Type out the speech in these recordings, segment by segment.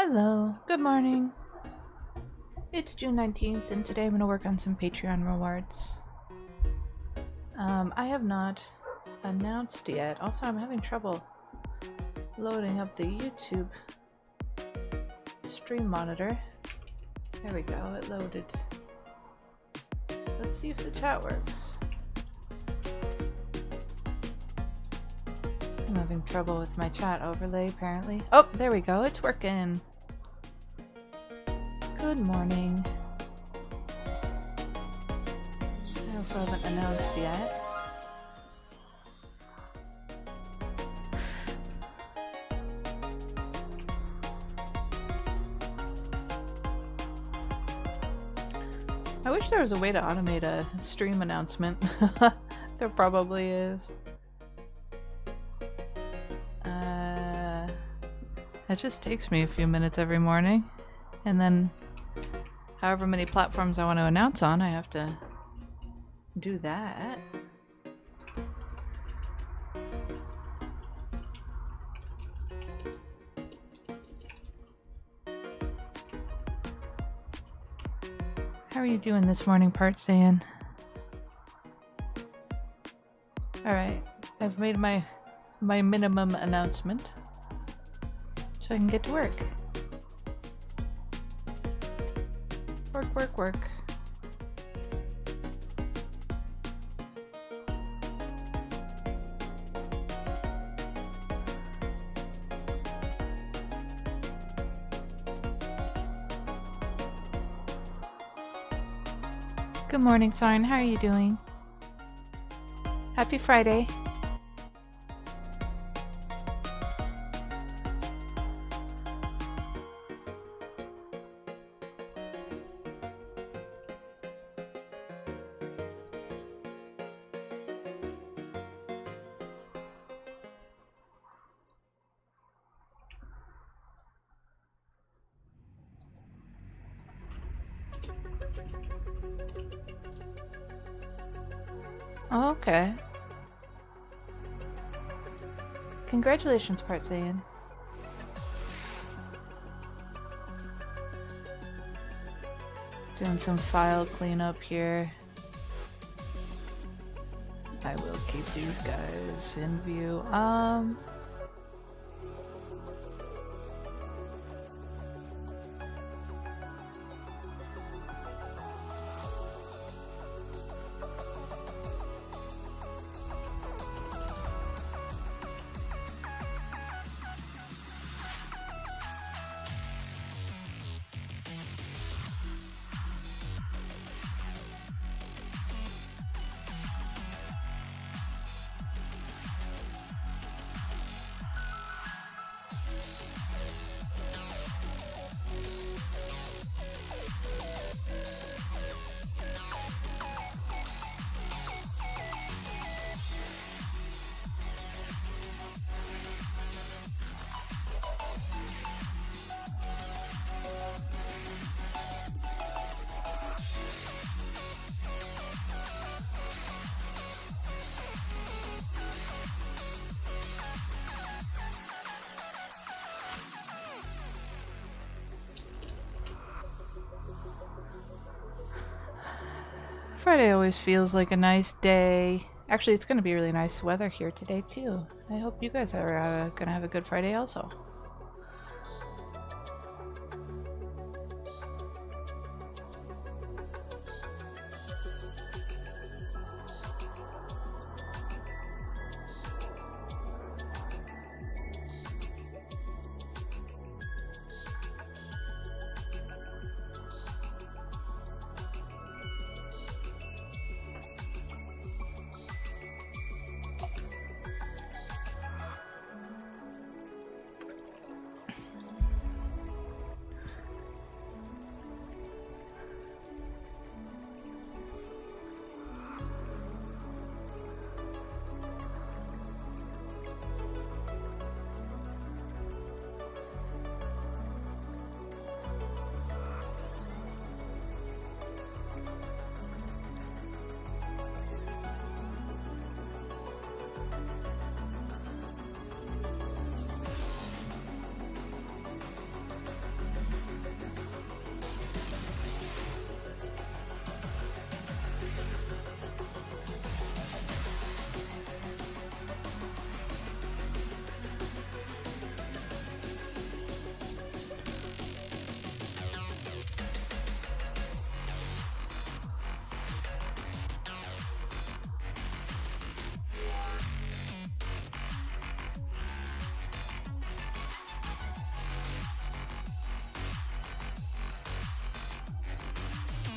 Hello, good morning. It's June 19th and today I'm going to work on some Patreon rewards. I have not announced yet. Also, I'm having trouble loading up the YouTube stream monitor. There we go, it loaded. Let's see if the chat works. I'm having trouble with my chat overlay apparently. Oh, there we go, it's working. Good morning. I also haven't announced yet. I wish there was a way to automate a stream announcement. There probably is. It just takes me a few minutes every morning, and then however many platforms I want to announce on, I have to do that. How are you doing this morning, Partsayan? Alright, I've made my minimum announcement, so I can get to work. Work, work, work. Good morning, Sarn. How are you doing? Happy Friday. Oh, okay. Congratulations, Partsayan. Doing some file cleanup here. I will keep these guys in view. Friday always feels like a nice day. Actually, it's going to be really nice weather here today, too. I hope you guys are going to have a good Friday also.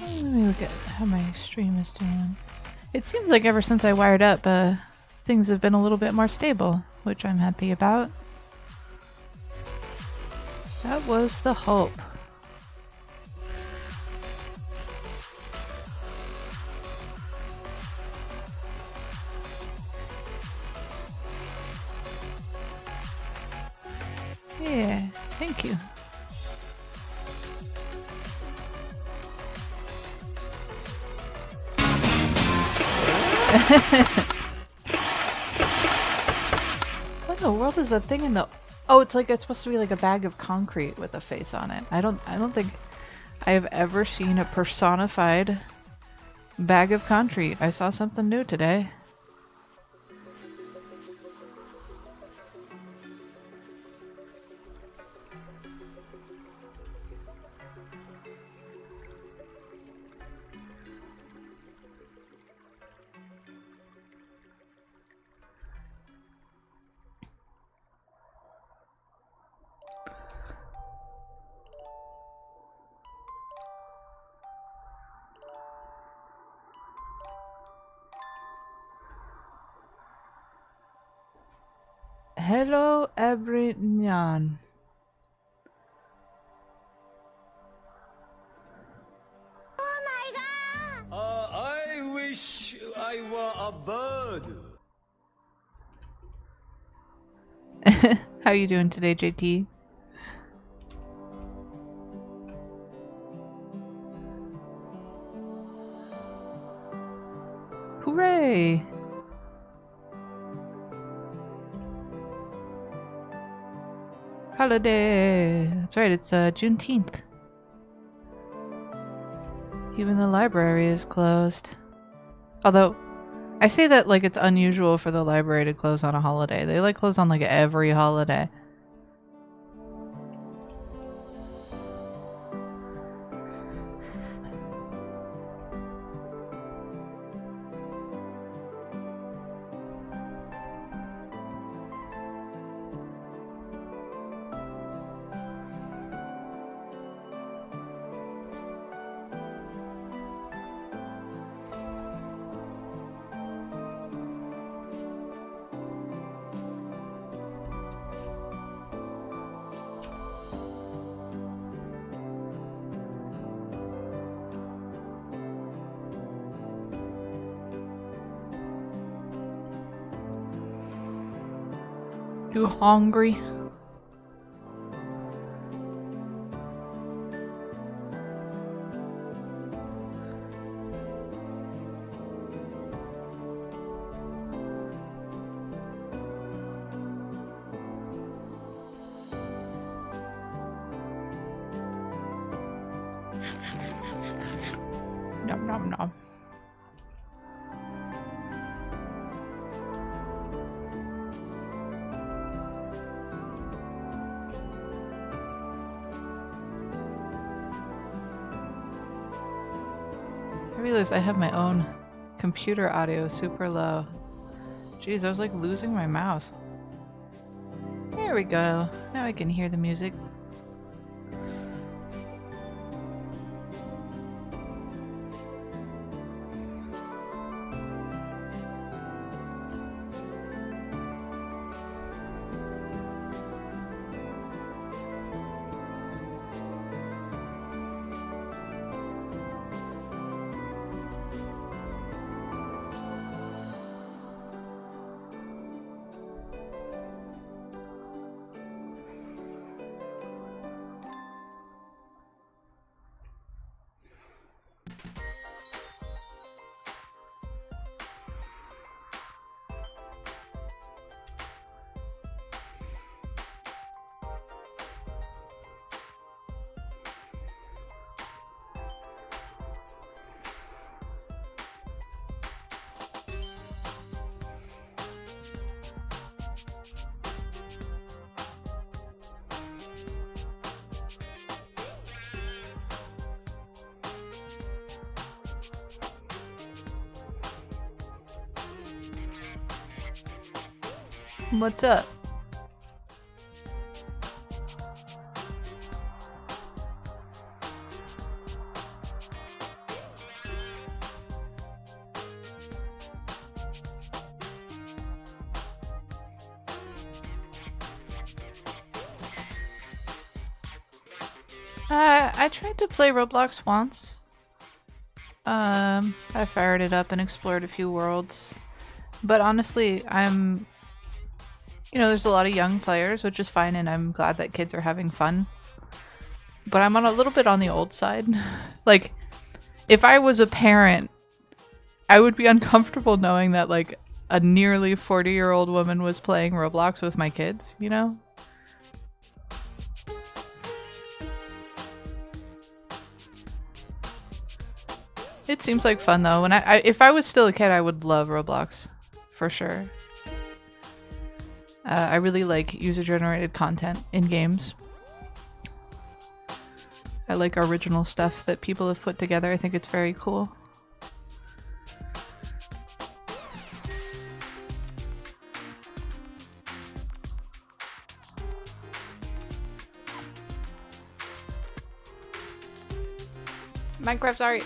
Let me look at how my stream is doing. It seems like ever since I wired up, things have been a little bit more stable, which I'm happy about. That was the hope. Yeah, thank you. What in the world is that thing in the... Oh, it's supposed to be like a bag of concrete with a face on it. I don't think I have ever seen a personified bag of concrete. I saw something new today. Hello, everyone. Oh my god! I wish I were a bird. How you doing today, JT? Hooray! Holiday! That's right, it's Juneteenth. Even the library is closed. Although, I say that like it's unusual for the library to close on a holiday. They close on every holiday. You hungry? Nom nom nom. I realize I have my own computer audio super low. Jeez, I was losing my mouse. There we go. Now I can hear the music. What's up? I tried to play Roblox once. I fired it up and explored a few worlds. But honestly, there's a lot of young players, which is fine, and I'm glad that kids are having fun. But I'm on a little bit on the old side. Like, if I was a parent, I would be uncomfortable knowing that, like, a nearly 40-year-old woman was playing Roblox with my kids, you know? It seems like fun though. When if I was still a kid, I would love Roblox, for sure. I really like user-generated content in games. I like original stuff that people have put together. I think it's very cool. Minecraft, sorry.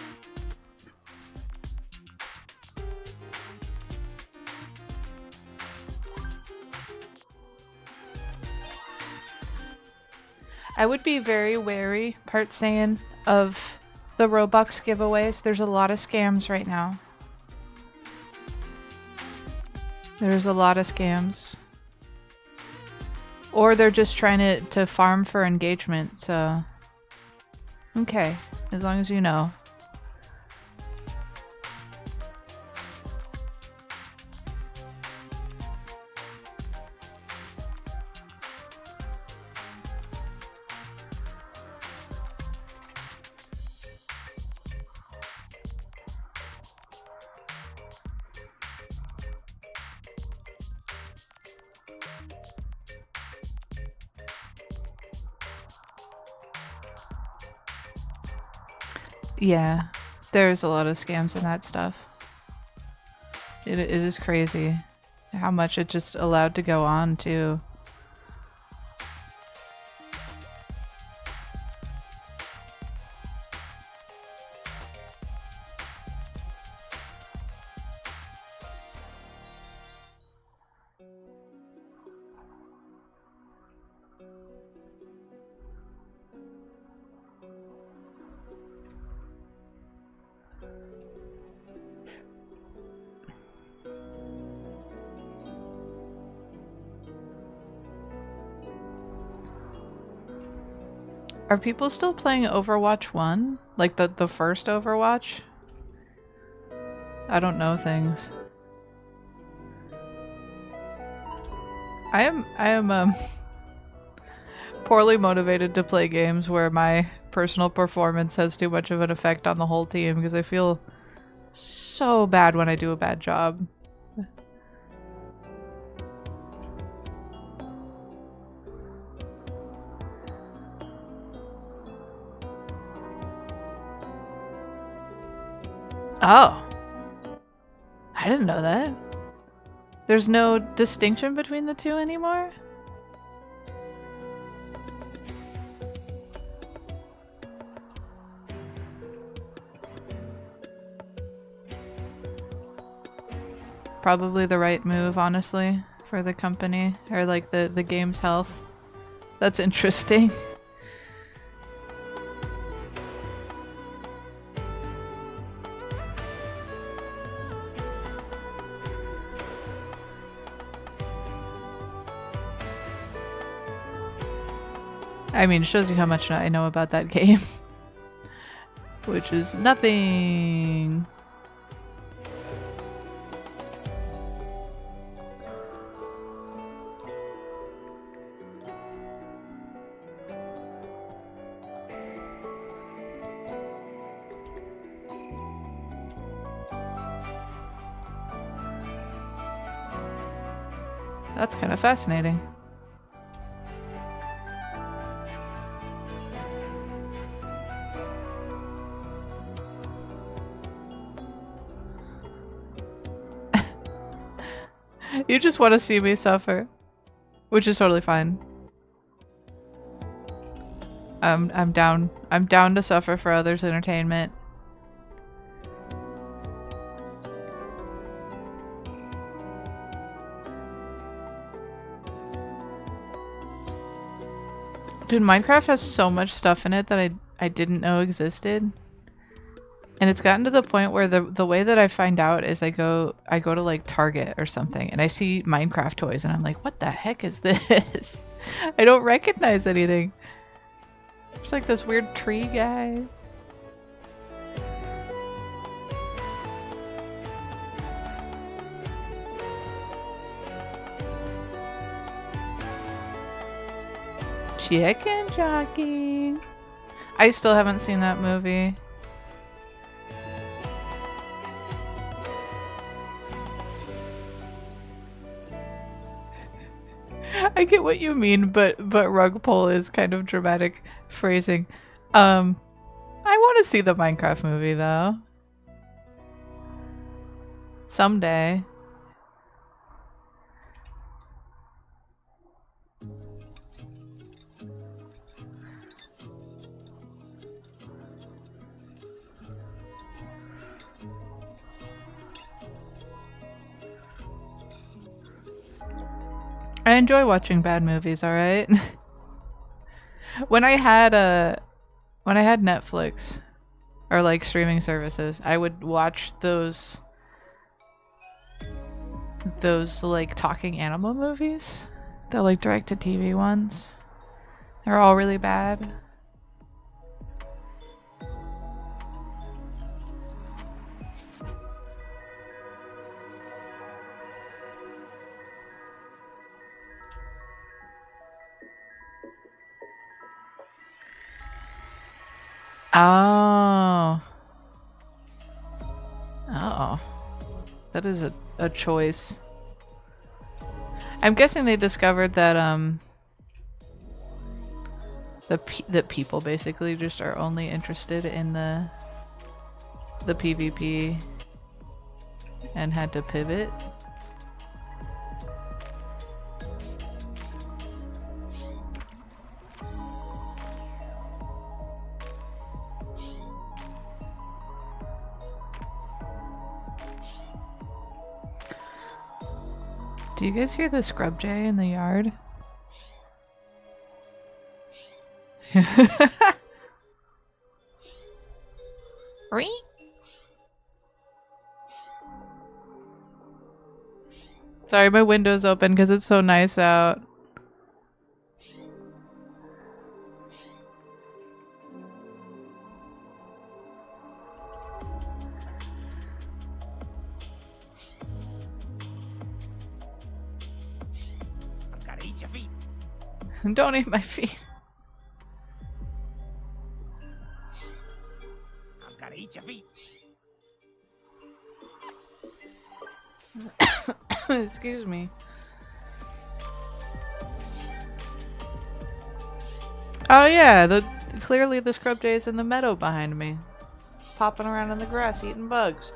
I would be very wary, part saying, of the Robux giveaways. There's a lot of scams right now. There's a lot of scams. Or they're just trying to farm for engagement, so... Okay, as long as you know. Yeah, there's a lot of scams in that stuff. It is crazy how much it just allowed to go on too. Are people still playing Overwatch 1? Like the first Overwatch? I don't know things. I am poorly motivated to play games where my personal performance has too much of an effect on the whole team because I feel so bad when I do a bad job. Oh. I didn't know that. There's no distinction between the two anymore? Probably the right move, honestly, for the company, or like the game's health. That's interesting. I mean, it shows you how much I know about that game. Which is nothing. That's kind of fascinating. You just want to see me suffer, which is totally fine. I'm down. I'm down to suffer for others' entertainment. Dude, Minecraft has so much stuff in it that I didn't know existed. And it's gotten to the point where the way that I find out is I go to like Target or something and I see Minecraft toys and I'm like, what the heck is this? I don't recognize anything. There's like this weird tree guy. Chicken jockey. I still haven't seen that movie. I get what you mean, but rug pull is kind of dramatic phrasing. I want to see the Minecraft movie though. Someday. I enjoy watching bad movies, alright? When I had Netflix or like streaming services, I would watch those like talking animal movies. The like direct to TV ones. They're all really bad. Oh. Oh. That is a choice. I'm guessing they discovered that that people basically just are only interested in the PvP and had to pivot. Do you guys hear the scrub jay in the yard? Sorry, my window's open because it's so nice out. Don't eat my feet. I'm gonna eat your feet. Excuse me. Oh yeah, clearly the scrub jay's in the meadow behind me. Popping around in the grass, eating bugs.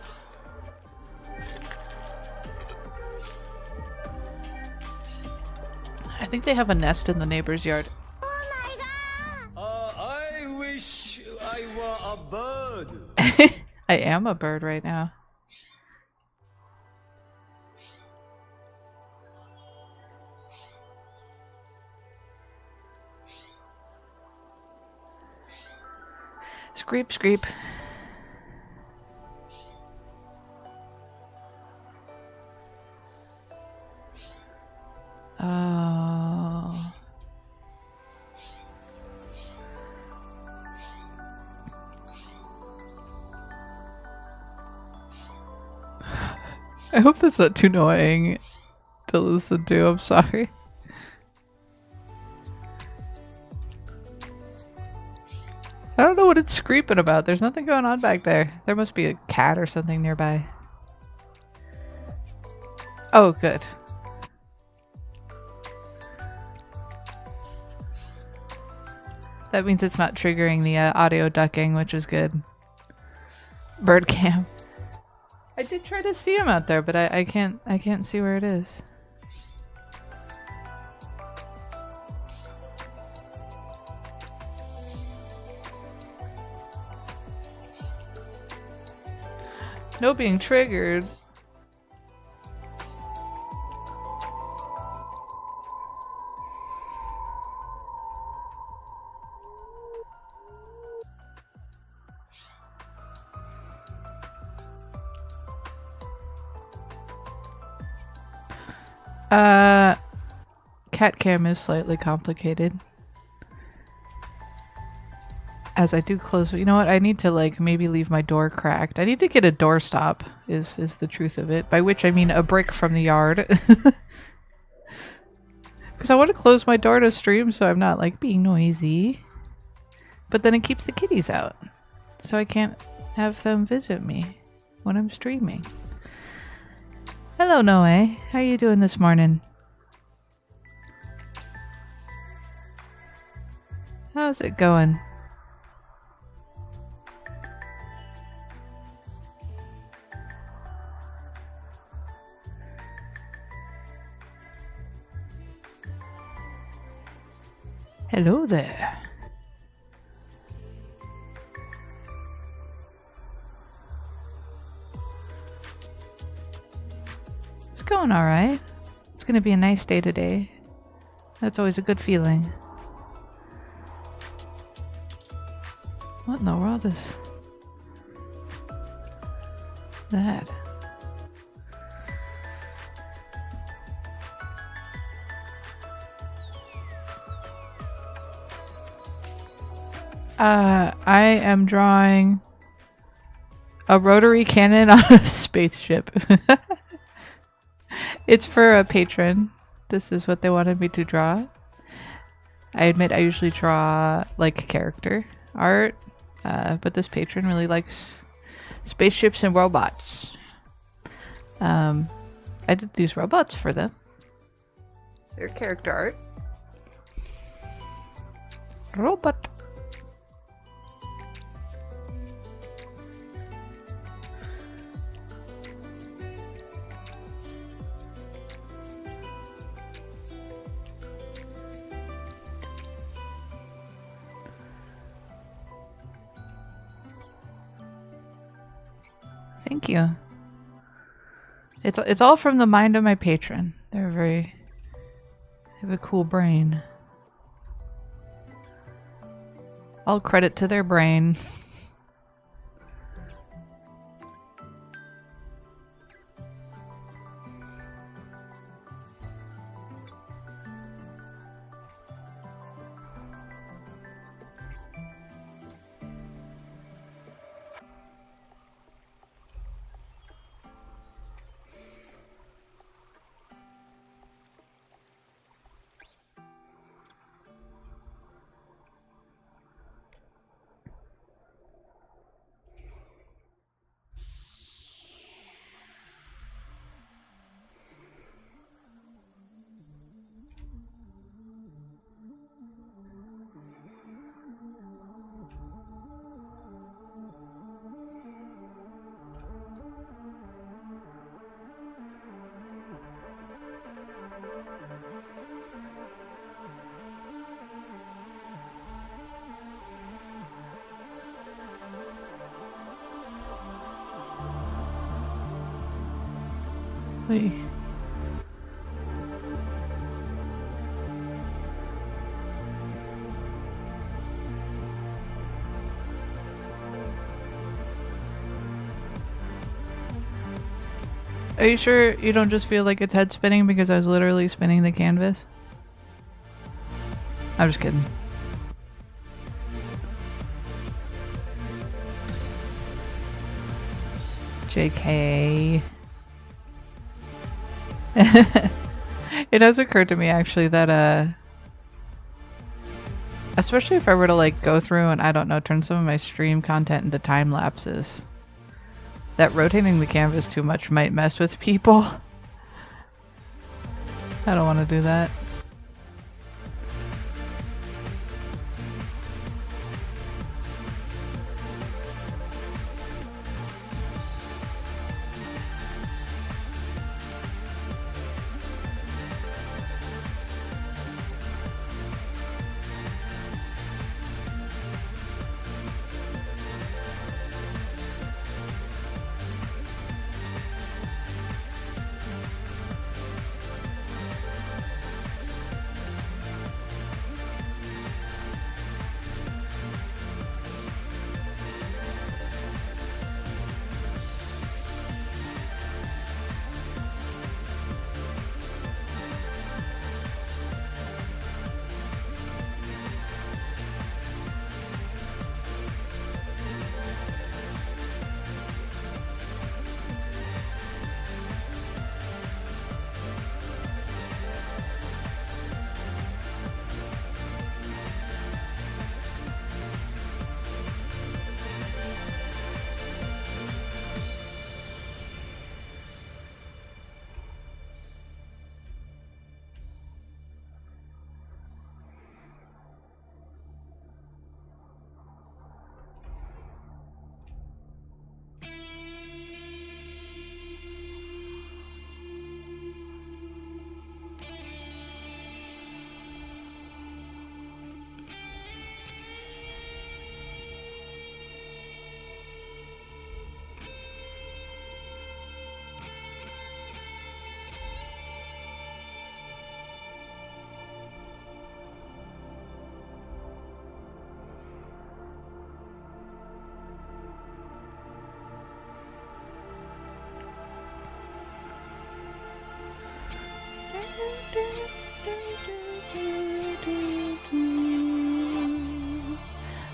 I think they have a nest in the neighbor's yard. I wish I were a bird. I am a bird right now. Screep, screep. Oh. I hope that's not too annoying to listen to. I'm sorry. I don't know what it's screeping about. There's nothing going on back there. There must be a cat or something nearby. Oh, good. That means it's not triggering the audio ducking, which is good. Bird cam. I did try to see him out there, but I can't see where it is. No being triggered. Cat cam is slightly complicated. As I do close, you know what? I need to like maybe leave my door cracked. I need to get a doorstop. Is the truth of it? By which I mean a brick from the yard. Because I want to close my door to stream, so I'm not like being noisy. But then it keeps the kitties out, so I can't have them visit me when I'm streaming. Hello, Noe. How you doing this morning? How's it going? Hello there. It's going all right. It's going to be a nice day today. That's always a good feeling. What in the world is that? I am drawing a rotary cannon on a spaceship. It's for a patron. This is what they wanted me to draw. I admit I usually draw like character art, but this patron really likes spaceships and robots. I did these robots for them. They're character art. Robot. Thank you. It's all from the mind of my patron. They have a cool brain. All credit to their brain. Wait. Are you sure you don't just feel like it's head spinning because I was literally spinning the canvas? I'm just kidding. JK. It has occurred to me actually that especially if I were to like go through and I don't know, turn some of my stream content into time lapses, that rotating the canvas too much might mess with people. I don't want to do that.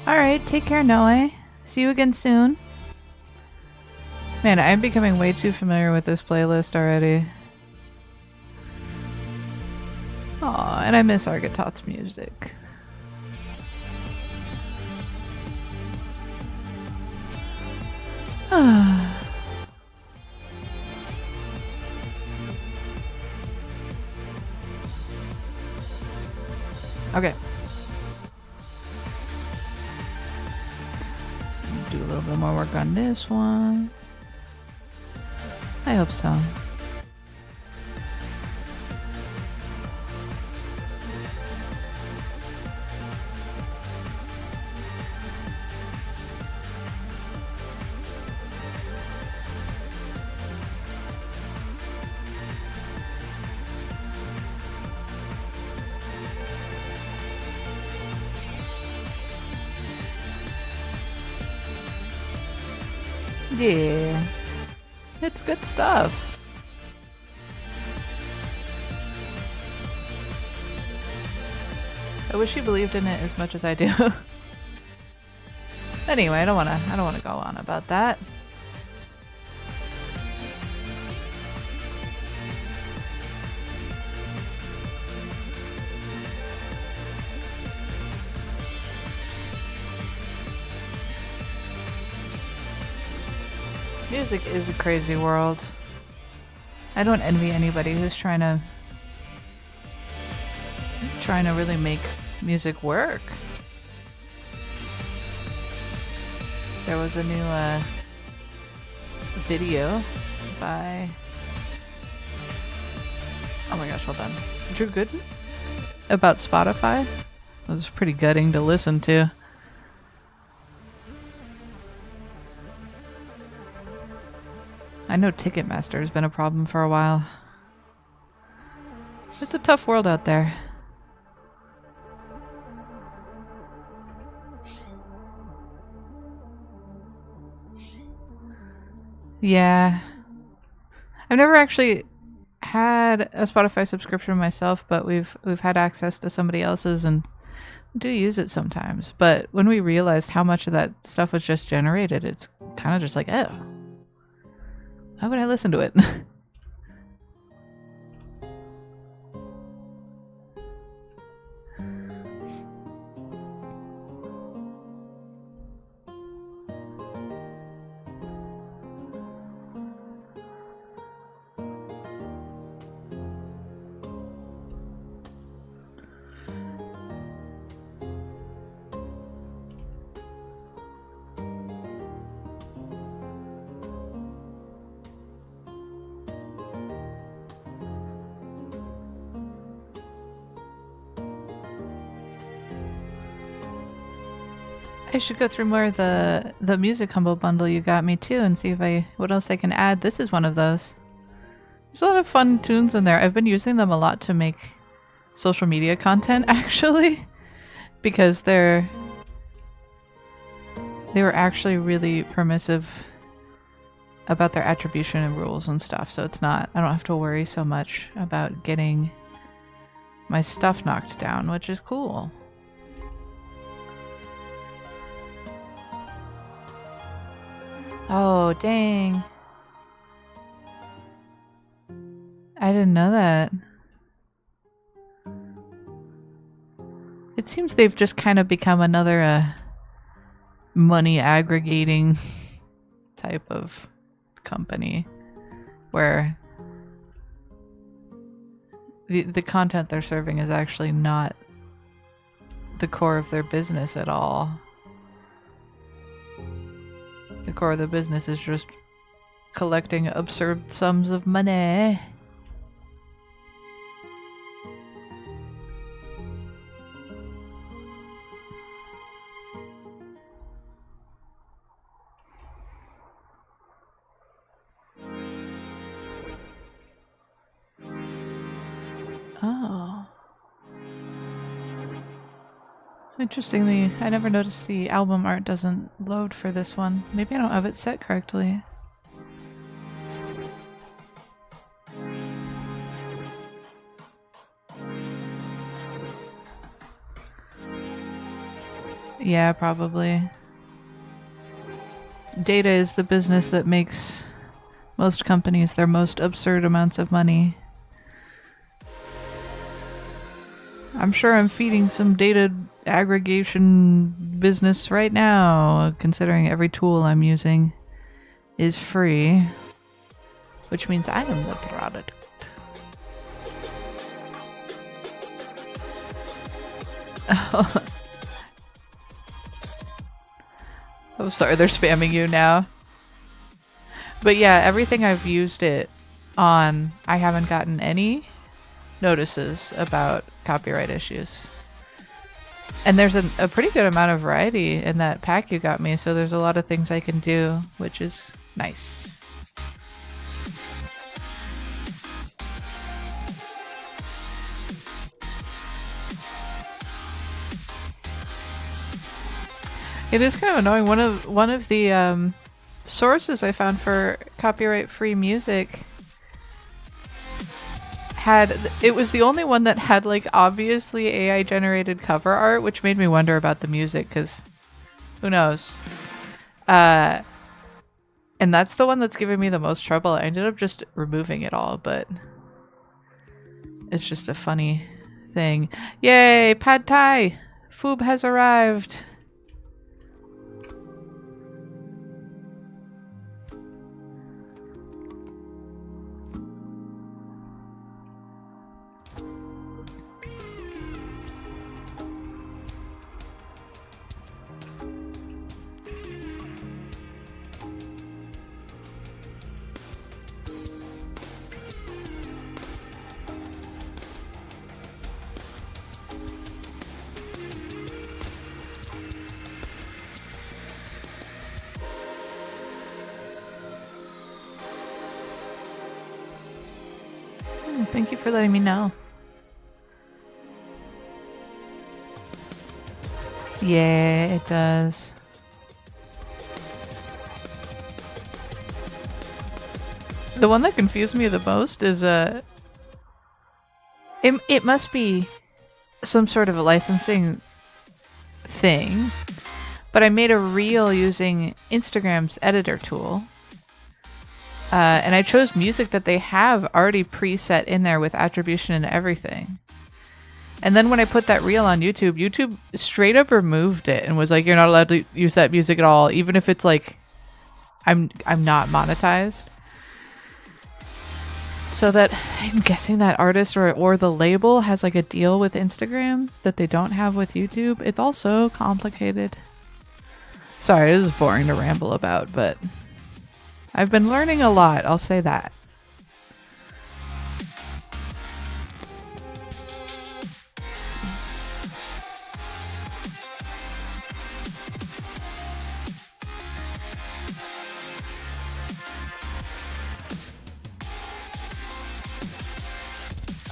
Alright, take care, Noe. See you again soon. Man, I'm becoming way too familiar with this playlist already. Aw, and I miss Argatot's music. Okay. Do a little bit more work on this one. I hope so. Yeah, it's good stuff. I wish you believed in it as much as I do. Anyway, I don't wanna go on about that. Music is a crazy world. I don't envy anybody who's trying to really make music work. There was a new video by, oh my gosh, hold on, Drew Gooden about Spotify. It was pretty gutting to listen to. I know Ticketmaster has been a problem for a while. It's a tough world out there. Yeah. I've never actually had a Spotify subscription myself, but we've had access to somebody else's and do use it sometimes. But when we realized how much of that stuff was just generated, it's kind of just like, oh, why would I listen to it? I should go through more of the music humble bundle you got me too and see if what else I can add. This is one of those. There's a lot of fun tunes in there. I've been using them a lot to make social media content actually, because they were actually really permissive about their attribution and rules and stuff. So it's not, I don't have to worry so much about getting my stuff knocked down, which is cool. Oh, dang. I didn't know that. It seems they've just kind of become another money aggregating type of company where the content they're serving is actually not the core of their business at all. The core of the business is just collecting absurd sums of money. Oh. Interestingly, I never noticed the album art doesn't load for this one. Maybe I don't have it set correctly. Yeah, probably. Data is the business that makes most companies their most absurd amounts of money. I'm sure I'm feeding some data aggregation business right now, considering every tool I'm using is free, which means I am the product. Oh, sorry, they're spamming you now. But yeah, everything I've used it on, I haven't gotten any notices about copyright issues. And there's a pretty good amount of variety in that pack you got me, so there's a lot of things I can do, which is nice. It is kind of annoying. One of the sources I found for copyright-free music it was the only one that had like obviously AI generated cover art, which made me wonder about the music because who knows. And that's the one that's giving me the most trouble. I ended up just removing it all, but it's just a funny thing. Yay, pad thai! Foob has arrived. Thank you for letting me know. Yeah, it does. The one that confused me the most is it must be some sort of a licensing thing, but I made a reel using Instagram's editor tool. And I chose music that they have already preset in there with attribution and everything. And then when I put that reel on YouTube, YouTube straight up removed it and was like, "You're not allowed to use that music at all, even if it's like I'm not monetized." So that I'm guessing that artist or the label has like a deal with Instagram that they don't have with YouTube. It's all so complicated. Sorry, this is boring to ramble about, but I've been learning a lot, I'll say that.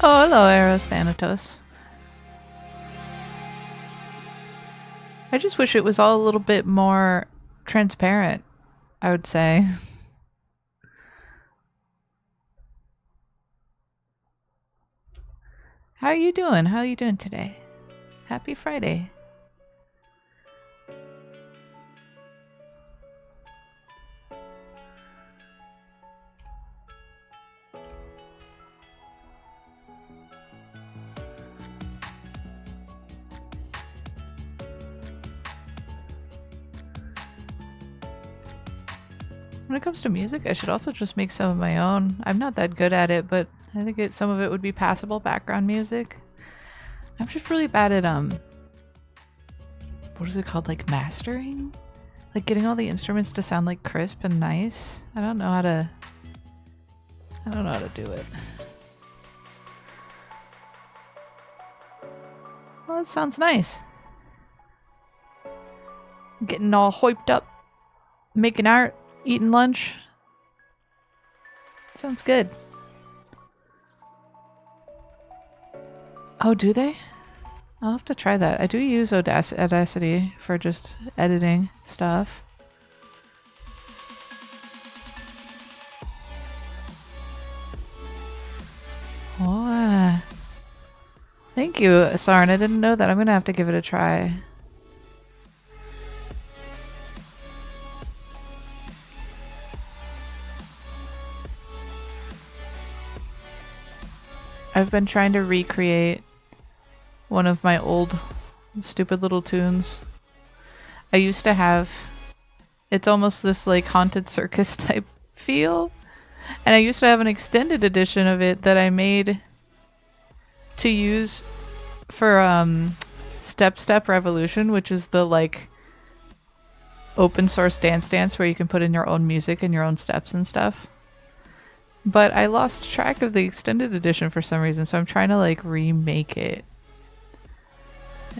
Oh, hello, Eros Thanatos. I just wish it was all a little bit more transparent, I would say. How are you doing? How are you doing today? Happy Friday. When it comes to music, I should also just make some of my own. I'm not that good at it, but I think some of it would be passable background music. I'm just really bad at what is it called? Like mastering? Like getting all the instruments to sound like crisp and nice. I don't know how to do it. Well, it sounds nice. Getting all hyped up, making art, eating lunch. Sounds good. Oh, do they? I'll have to try that. I do use Audacity for just editing stuff. Oh, thank you, Sarn. I didn't know that. I'm gonna have to give it a try. I've been trying to recreate one of my old stupid little tunes. I used to have, it's almost this like haunted circus type feel. And I used to have an extended edition of it that I made to use for Step Step Revolution, which is the like open source dance where you can put in your own music and your own steps and stuff. But I lost track of the extended edition for some reason, so I'm trying to like remake it.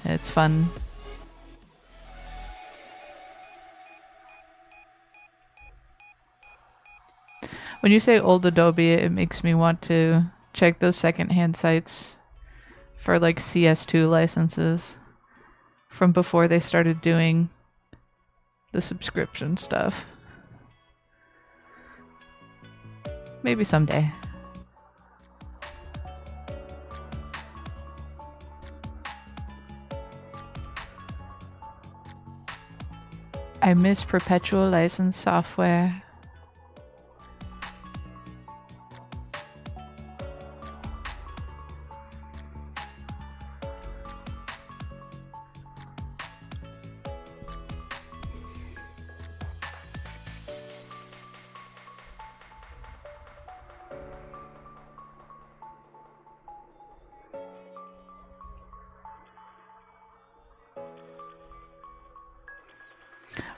It's fun. When you say old Adobe, it makes me want to check those secondhand sites for like CS2 licenses from before they started doing the subscription stuff. Maybe someday. I miss perpetual license software.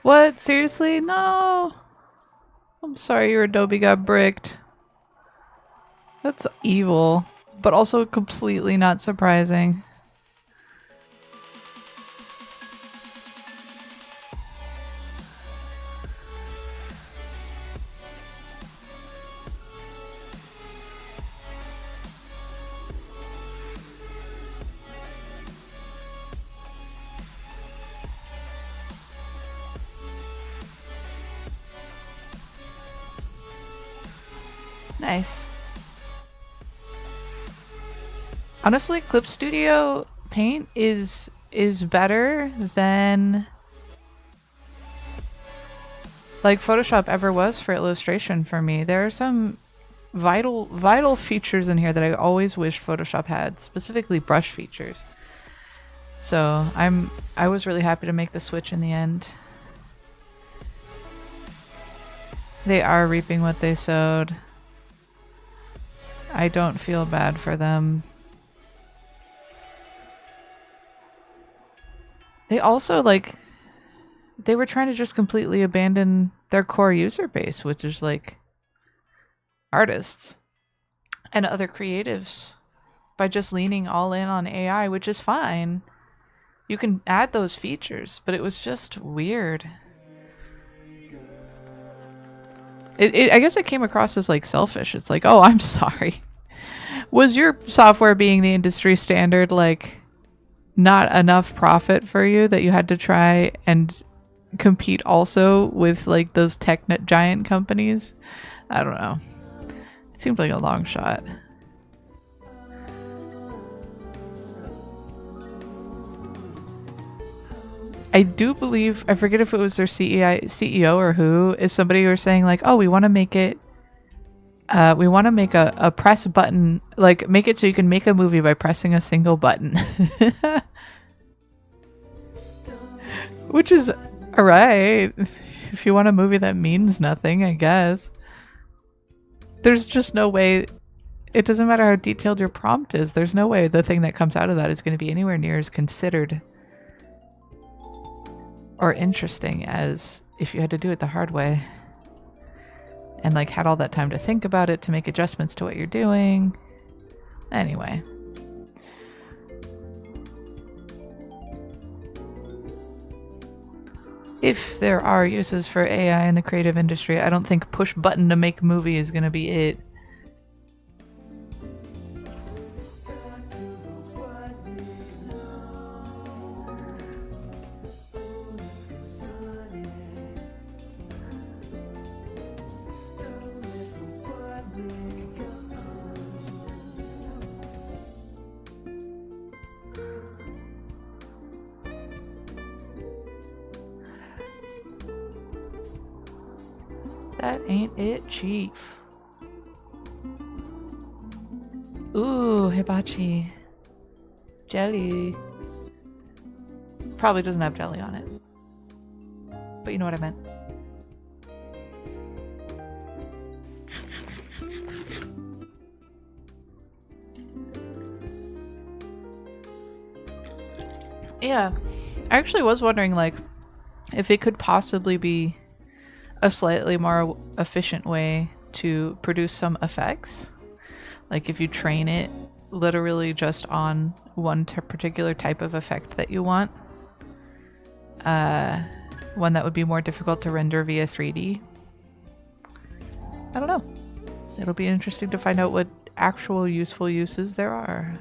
What? Seriously? No. I'm sorry your Adobe got bricked. That's evil, but also completely not surprising. Nice. Honestly, Clip Studio Paint is better than like Photoshop ever was for illustration for me. There are some vital features in here that I always wished Photoshop had, specifically brush features. So I was really happy to make the switch in the end. They are reaping what they sowed. I don't feel bad for them. They also they were trying to just completely abandon their core user base, which is like artists and other creatives, by just leaning all in on AI, which is fine. You can add those features, but it was just weird. I guess it came across as like selfish. It's like, oh, I'm sorry. Was your software being the industry standard like not enough profit for you that you had to try and compete also with like those tech giant companies? I don't know. It seemed like a long shot. I do believe, I forget if it was their CEO or who, is somebody who was saying like, oh, we want to make it, we want to make a press button, like make it so you can make a movie by pressing a single button. Which is alright. If you want a movie that means nothing, I guess. There's just no way, it doesn't matter how detailed your prompt is, there's no way the thing that comes out of that is going to be anywhere near as considered or interesting as if you had to do it the hard way and like had all that time to think about it, to make adjustments to what you're doing. Anyway. If there are uses for AI in the creative industry, I don't think push button to make movie is going to be it. That ain't it, Chief. Ooh, hibachi. Jelly. Probably doesn't have jelly on it. But you know what I meant. Yeah. I actually was wondering, like, if it could possibly be a slightly more efficient way to produce some effects. Like if you train it literally just on one particular type of effect that you want. One that would be more difficult to render via 3D. I don't know. It'll be interesting to find out what actual useful uses there are.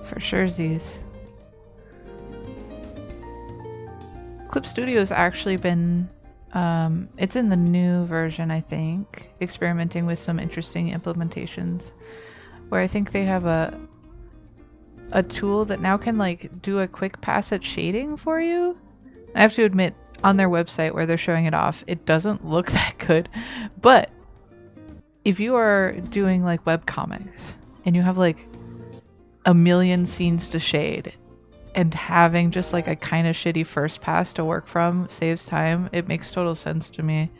For surezies. Clip Studio's actually been, it's in the new version, I think, experimenting with some interesting implementations, where I think they have a tool that now can like do a quick pass at shading for you. I have to admit, on their website where they're showing it off, it doesn't look that good, but if you are doing like webcomics and you have like a million scenes to shade, and having just like a kind of shitty first pass to work from saves time, it makes total sense to me.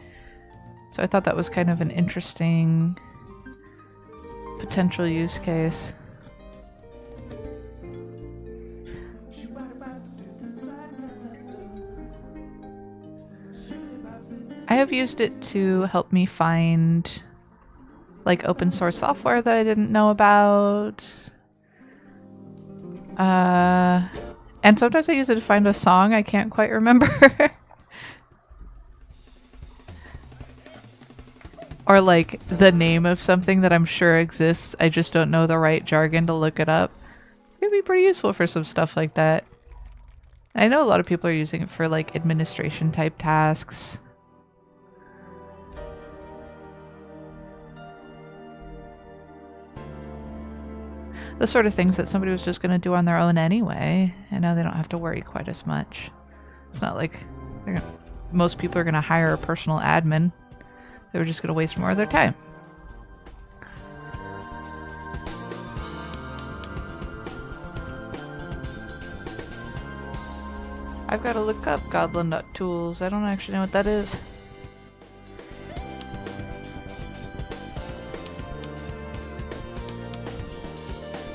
So I thought that was kind of an interesting potential use case. I have used it to help me find like open source software that I didn't know about. And sometimes I use it to find a song I can't quite remember. Or like the name of something that I'm sure exists, I just don't know the right jargon to look it up. It'd be pretty useful for some stuff like that. I know a lot of people are using it for like administration type tasks. The sort of things that somebody was just going to do on their own anyway, and now they don't have to worry quite as much. It's not like most people are going to hire a personal admin. They were just going to waste more of their time. I've got to look up goblin.tools. I don't actually know what that is.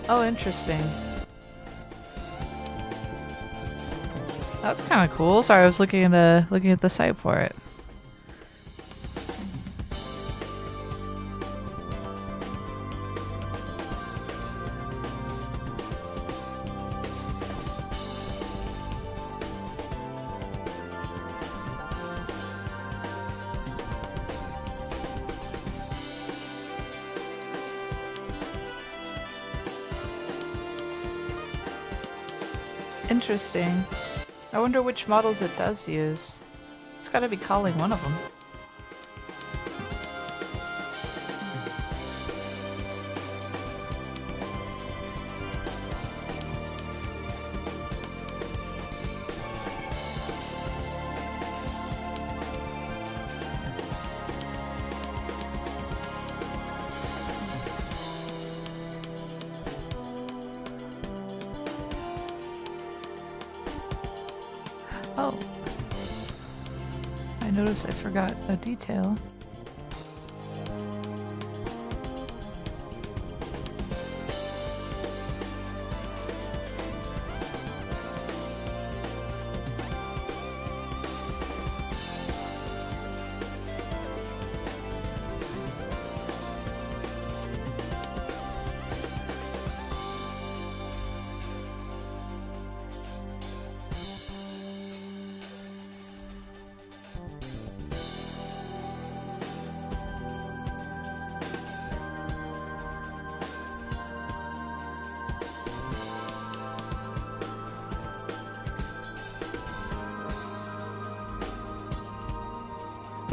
Oh, interesting. That's kind of cool. Sorry, I was looking at the site for it. Interesting. I wonder which models it does use. It's gotta be calling one of them. Oh. I noticed I forgot a detail.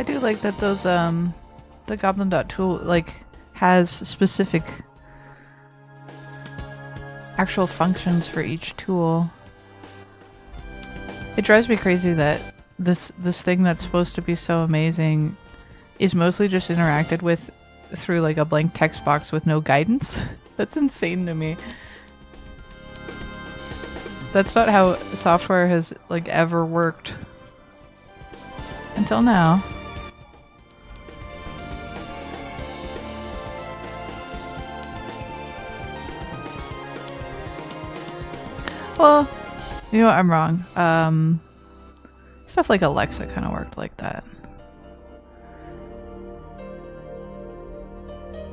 I do like that those the goblin.tool like has specific actual functions for each tool. It drives me crazy that this thing that's supposed to be so amazing is mostly just interacted with through like a blank text box with no guidance. That's insane to me. That's not how software has like ever worked until now. Well, you know what? I'm wrong. Stuff like Alexa kind of worked like that.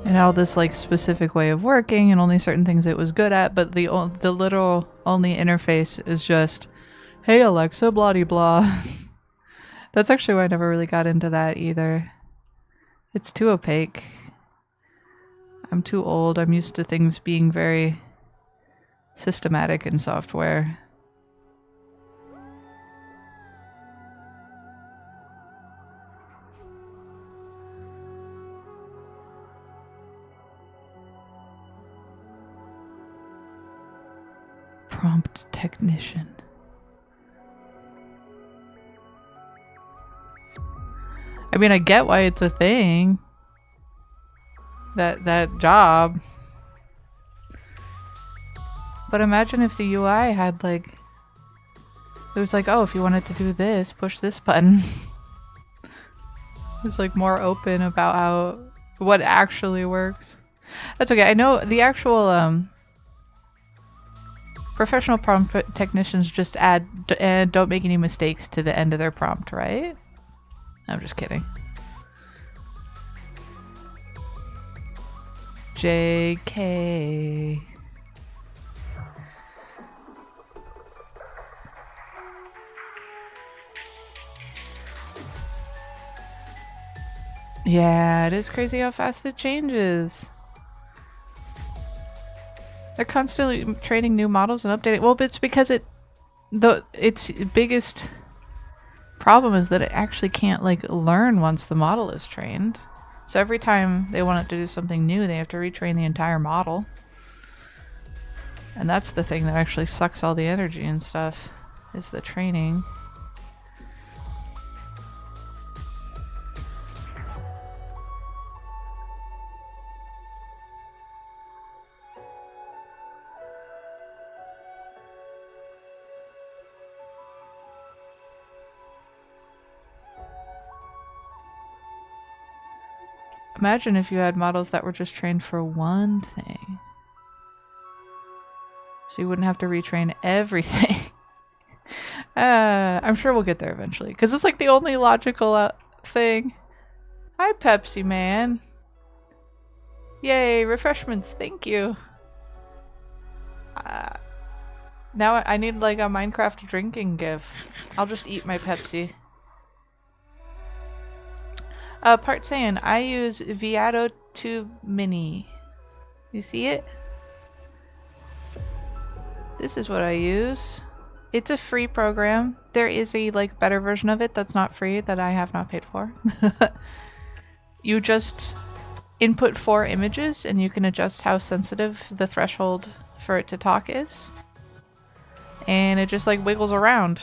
And how this like specific way of working and only certain things it was good at, but the literal only interface is just, hey Alexa, blah de blah. That's actually why I never really got into that either. It's too opaque. I'm too old. I'm used to things being very systematic in software. Prompt technician. I mean, I get why it's a thing. That job. But imagine if the UI had like, it was like, oh, if you wanted to do this, push this button. It was like more open about what actually works. That's okay. I know the actual professional prompt technicians just add and don't make any mistakes to the end of their prompt, right? I'm just kidding. JK. Yeah, it is crazy how fast it changes. They're constantly training new models and updating. Well, but it's because its biggest problem is that it actually can't like learn once the model is trained. So every time they want it to do something new, they have to retrain the entire model. And that's the thing that actually sucks all the energy and stuff, is the training. Imagine if you had models that were just trained for one thing. So you wouldn't have to retrain everything. I'm sure we'll get there eventually. Because it's like the only logical thing. Hi, Pepsi Man. Yay, refreshments. Thank you. Now I need like a Minecraft drinking gift. I'll just eat my Pepsi. Part saying, I use Viato Tube Mini. You see it? This is what I use. It's a free program. There is a like better version of it that's not free that I have not paid for. You just input 4 images and you can adjust how sensitive the threshold for it to talk is. And it just like wiggles around.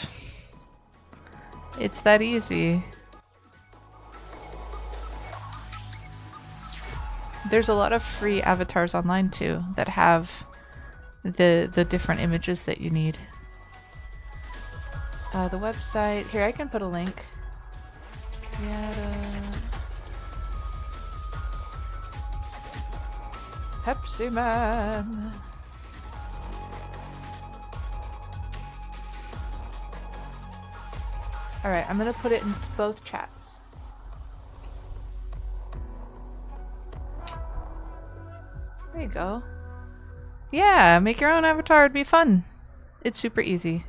It's that easy. There's a lot of free avatars online too that have the different images that you need. The website here, I can put a link. Pepsi Man. All right, I'm gonna put it in both chats. There you go. Yeah, make your own avatar. It'd be fun. It's super easy.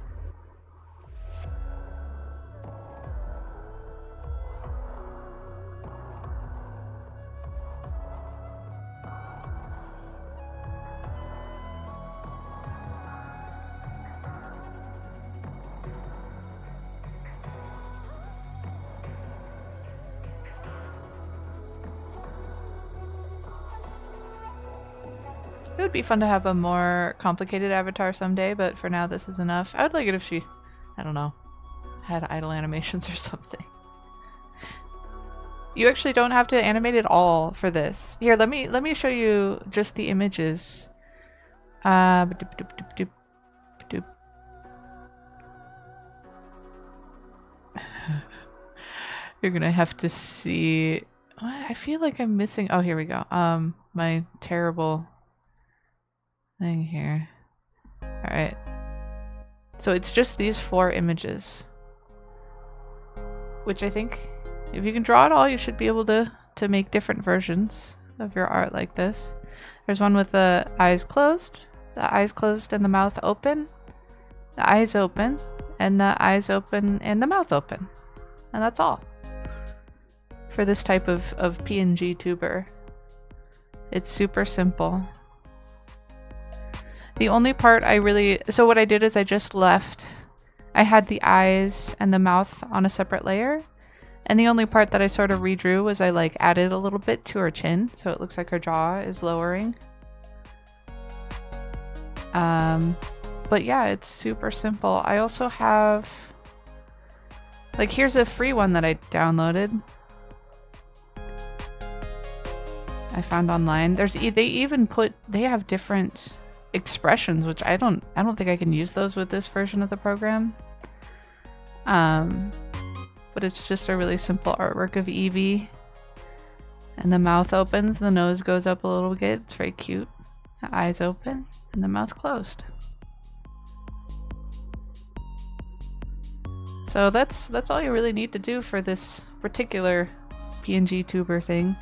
It would be fun to have a more complicated avatar someday, but for now this is enough. I would like it if she, I don't know, had idle animations or something. You actually don't have to animate it all for this. Here, let me show you just the images. Ba-doop-doop-doop-doop. You're gonna have to see. What? I feel like I'm missing. Oh, here we go. My terrible thing here. All right. So it's just these 4 images, which I think, if you can draw it all, you should be able to make different versions of your art like this. There's one with the eyes closed and the mouth open, the eyes open, and the eyes open and the mouth open. And that's all for this type of PNG tuber. It's super simple. The only part so what I did is I just left, I had the eyes and the mouth on a separate layer, and the only part that I sort of redrew was I like added a little bit to her chin, so it looks like her jaw is lowering. But yeah, it's super simple. I also have, like, here's a free one that I downloaded. I found online. They have different expressions, which I don't think I can use those with this version of the program. But it's just a really simple artwork of Eevee. And the mouth opens, the nose goes up a little bit. It's very cute. The eyes open and the mouth closed. So that's all you really need to do for this particular PNG tuber thing.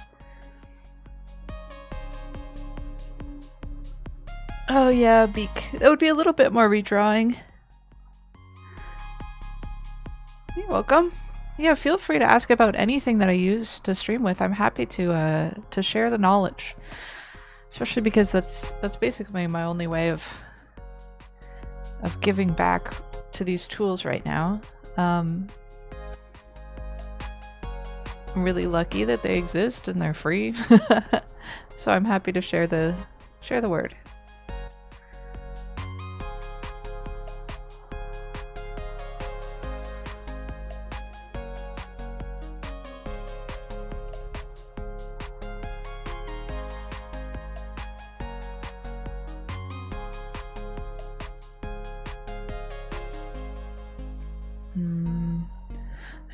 Oh yeah, beak. That would be a little bit more redrawing. You're welcome. Yeah, feel free to ask about anything that I use to stream with. I'm happy to share the knowledge, especially because that's basically my only way of giving back to these tools right now. I'm really lucky that they exist and they're free, so I'm happy to share the word.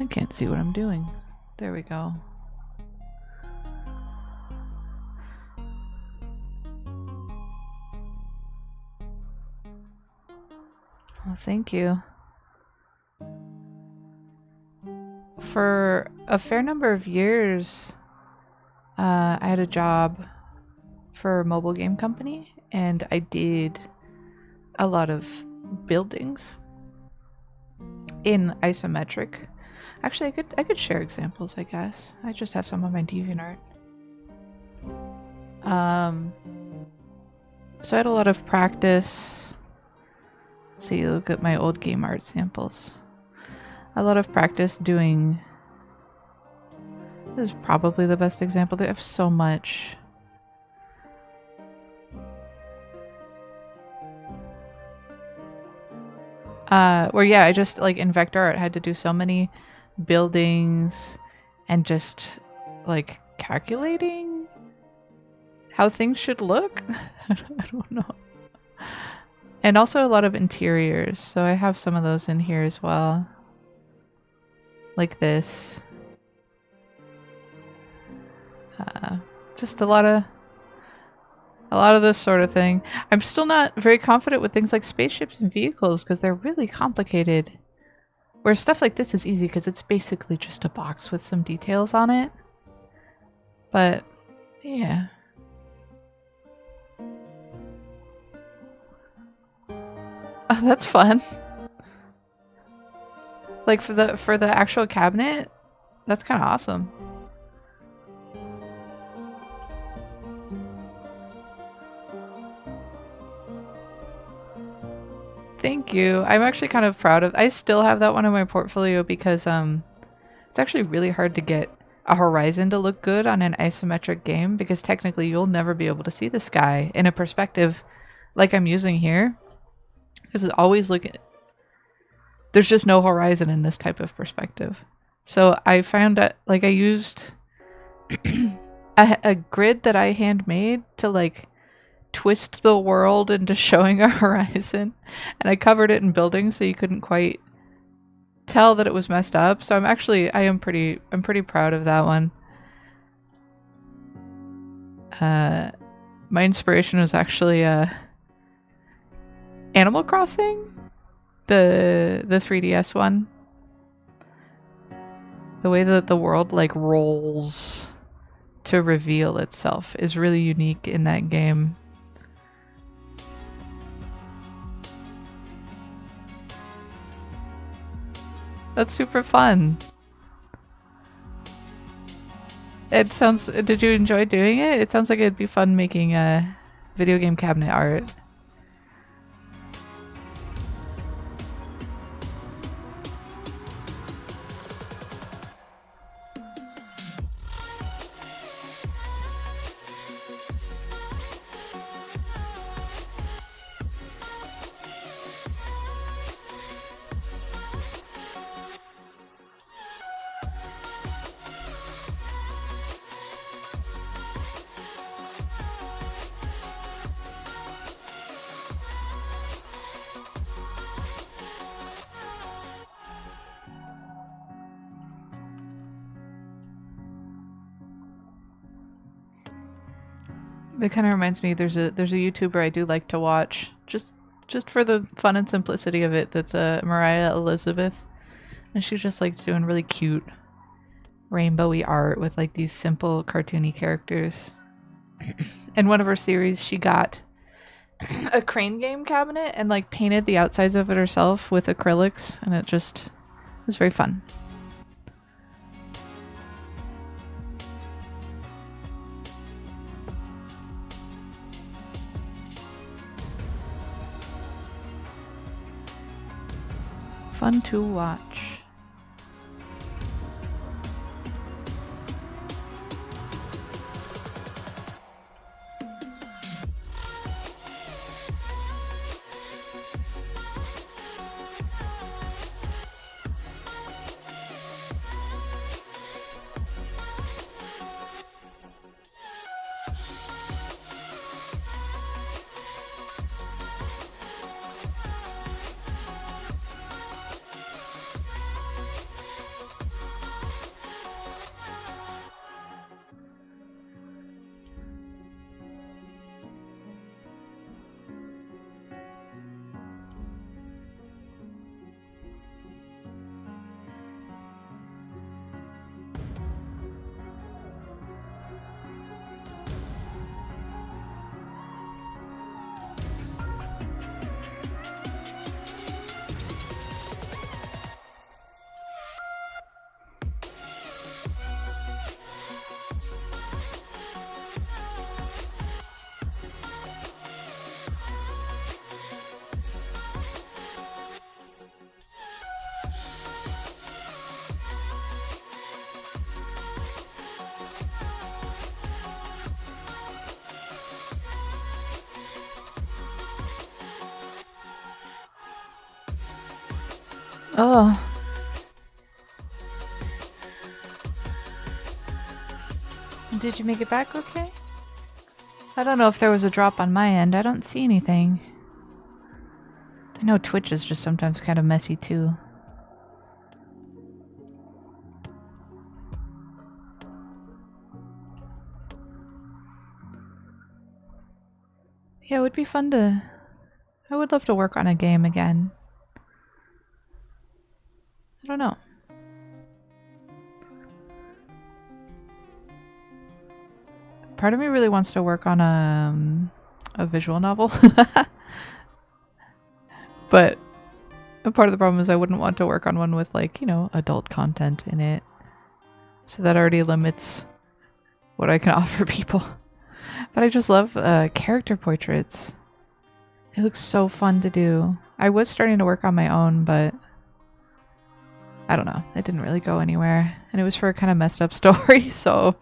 I can't see what I'm doing. There we go. Well, thank you. For a fair number of years, I had a job for a mobile game company, and I did a lot of buildings in isometric. Actually, I could share examples, I guess. I just have some of my DeviantArt. So I had a lot of practice. Let's see, look at my old game art samples. A lot of practice doing. This is probably the best example. They have so much. Where yeah, I just like in vector art had to do so many buildings and just like calculating how things should look. I don't know. And also a lot of interiors, so I have some of those in here as well, like this. Just a lot of this sort of thing. I'm still not very confident with things like spaceships and vehicles because they're really complicated. Where stuff like this is easy because it's basically just a box with some details on it. But yeah. Oh, that's fun. Like for the actual cabinet, that's kind of awesome. Thank you. I'm actually kind of proud of. I still have that one in my portfolio because it's actually really hard to get a horizon to look good on an isometric game, because technically you'll never be able to see the sky in a perspective like I'm using here, because it's always looking, there's just no horizon in this type of perspective. So I found that, like, I used a grid that I handmade to like twist the world into showing a horizon, and I covered it in buildings so you couldn't quite tell that it was messed up. So I'm pretty proud of that one. My inspiration was actually Animal Crossing, the 3DS one. The way that the world like rolls to reveal itself is really unique in that game. That's super fun. It sounds, did you enjoy doing it? It sounds like it'd be fun making a video game cabinet art. That kind of reminds me, there's a YouTuber I do like to watch, just for the fun and simplicity of it. That's Mariah Elizabeth, and she just likes doing really cute rainbowy art with like these simple cartoony characters. In one of her series, she got a crane game cabinet and like painted the outsides of it herself with acrylics, and it was very fun. Fun to watch. Oh. Did you make it back okay? I don't know if there was a drop on my end. I don't see anything. I know Twitch is just sometimes kind of messy too. Yeah, it would be fun to... I would love to work on a game again. I don't know. Part of me really wants to work on a visual novel. But a part of the problem is I wouldn't want to work on one with, like, you know, adult content in it. So that already limits what I can offer people. But I just love character portraits. It looks so fun to do. I was starting to work on my own, but I don't know. It didn't really go anywhere. And it was for a kind of messed up story, so...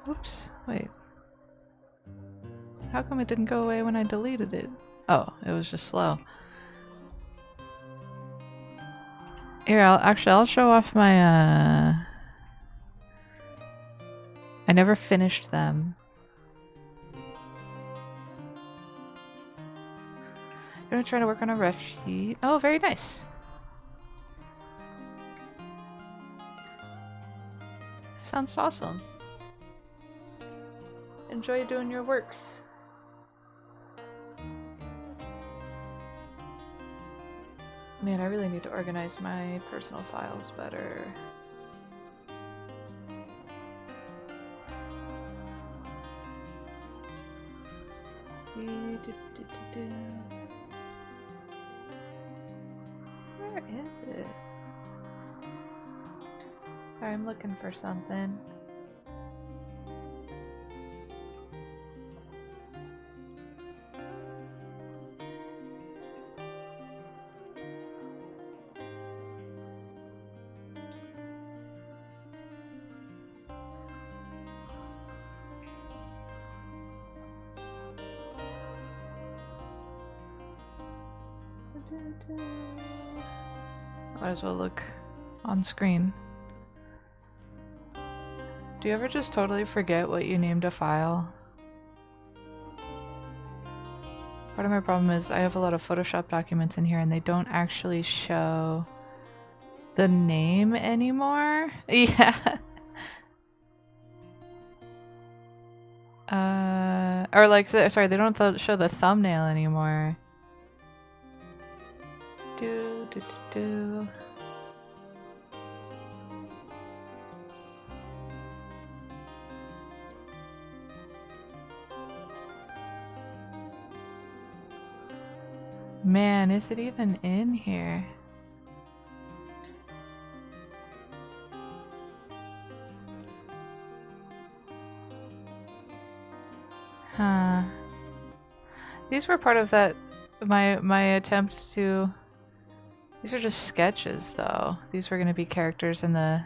Oops, wait. How come it didn't go away when I deleted it? Oh, it was just slow. Here, I'll show off my, I never finished them. You're gonna try to work on a ref sheet. Oh, very nice. Sounds awesome. Enjoy doing your works. Man, I really need to organize my personal files better. Where is it? Sorry, I'm looking for something. Might as well look on screen. Do you ever just totally forget what you named a file? Part of my problem is I have a lot of Photoshop documents in here and they don't actually show the name anymore. Yeah. Or like, sorry, they don't show the thumbnail anymore. Do. Man, is it even in here? Huh. These were part of that my attempt to. These are just sketches, though. These were going to be characters in the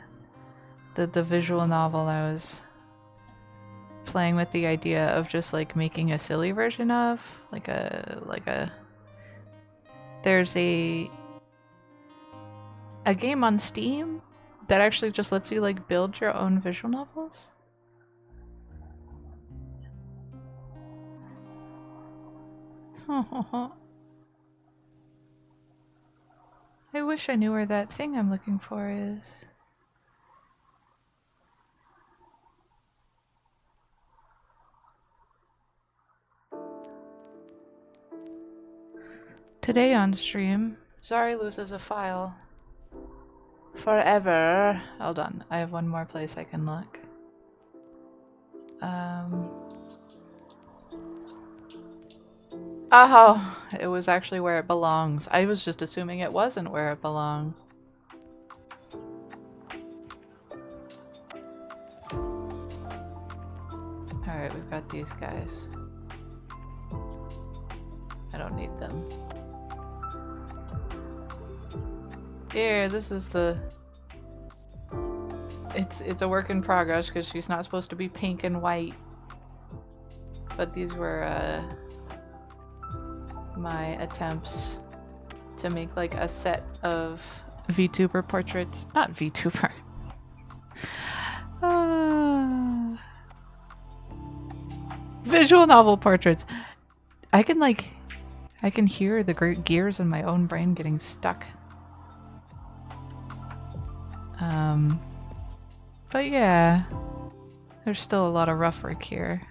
visual novel I was playing with the idea of just like making a silly version of, like a. There's a game on Steam that actually just lets you like build your own visual novels. I wish I knew where that thing I'm looking for is. Today on stream, Zari loses a file. Forever. Hold on, I have one more place I can look. Oh, it was actually where it belongs. I was just assuming it wasn't where it belongs. Alright, we've got these guys. I don't need them. Here, this is the... It's a work in progress because she's not supposed to be pink and white. But these were, my attempts to make like a set of VTuber portraits. Not VTuber. Visual novel portraits. I can hear the gears in my own brain getting stuck. But yeah, there's still a lot of rough work here.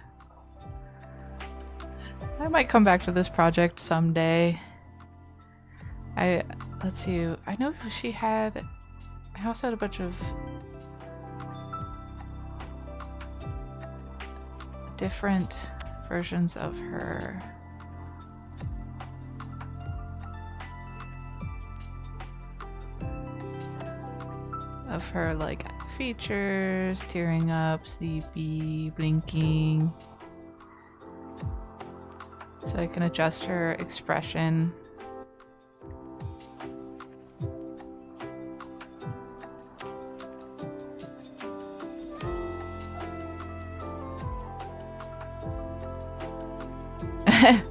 I might come back to this project someday. Let's see, I know she had, I also had a bunch of different versions of her. of her like features, tearing up, sleepy, blinking. So I can adjust her expression.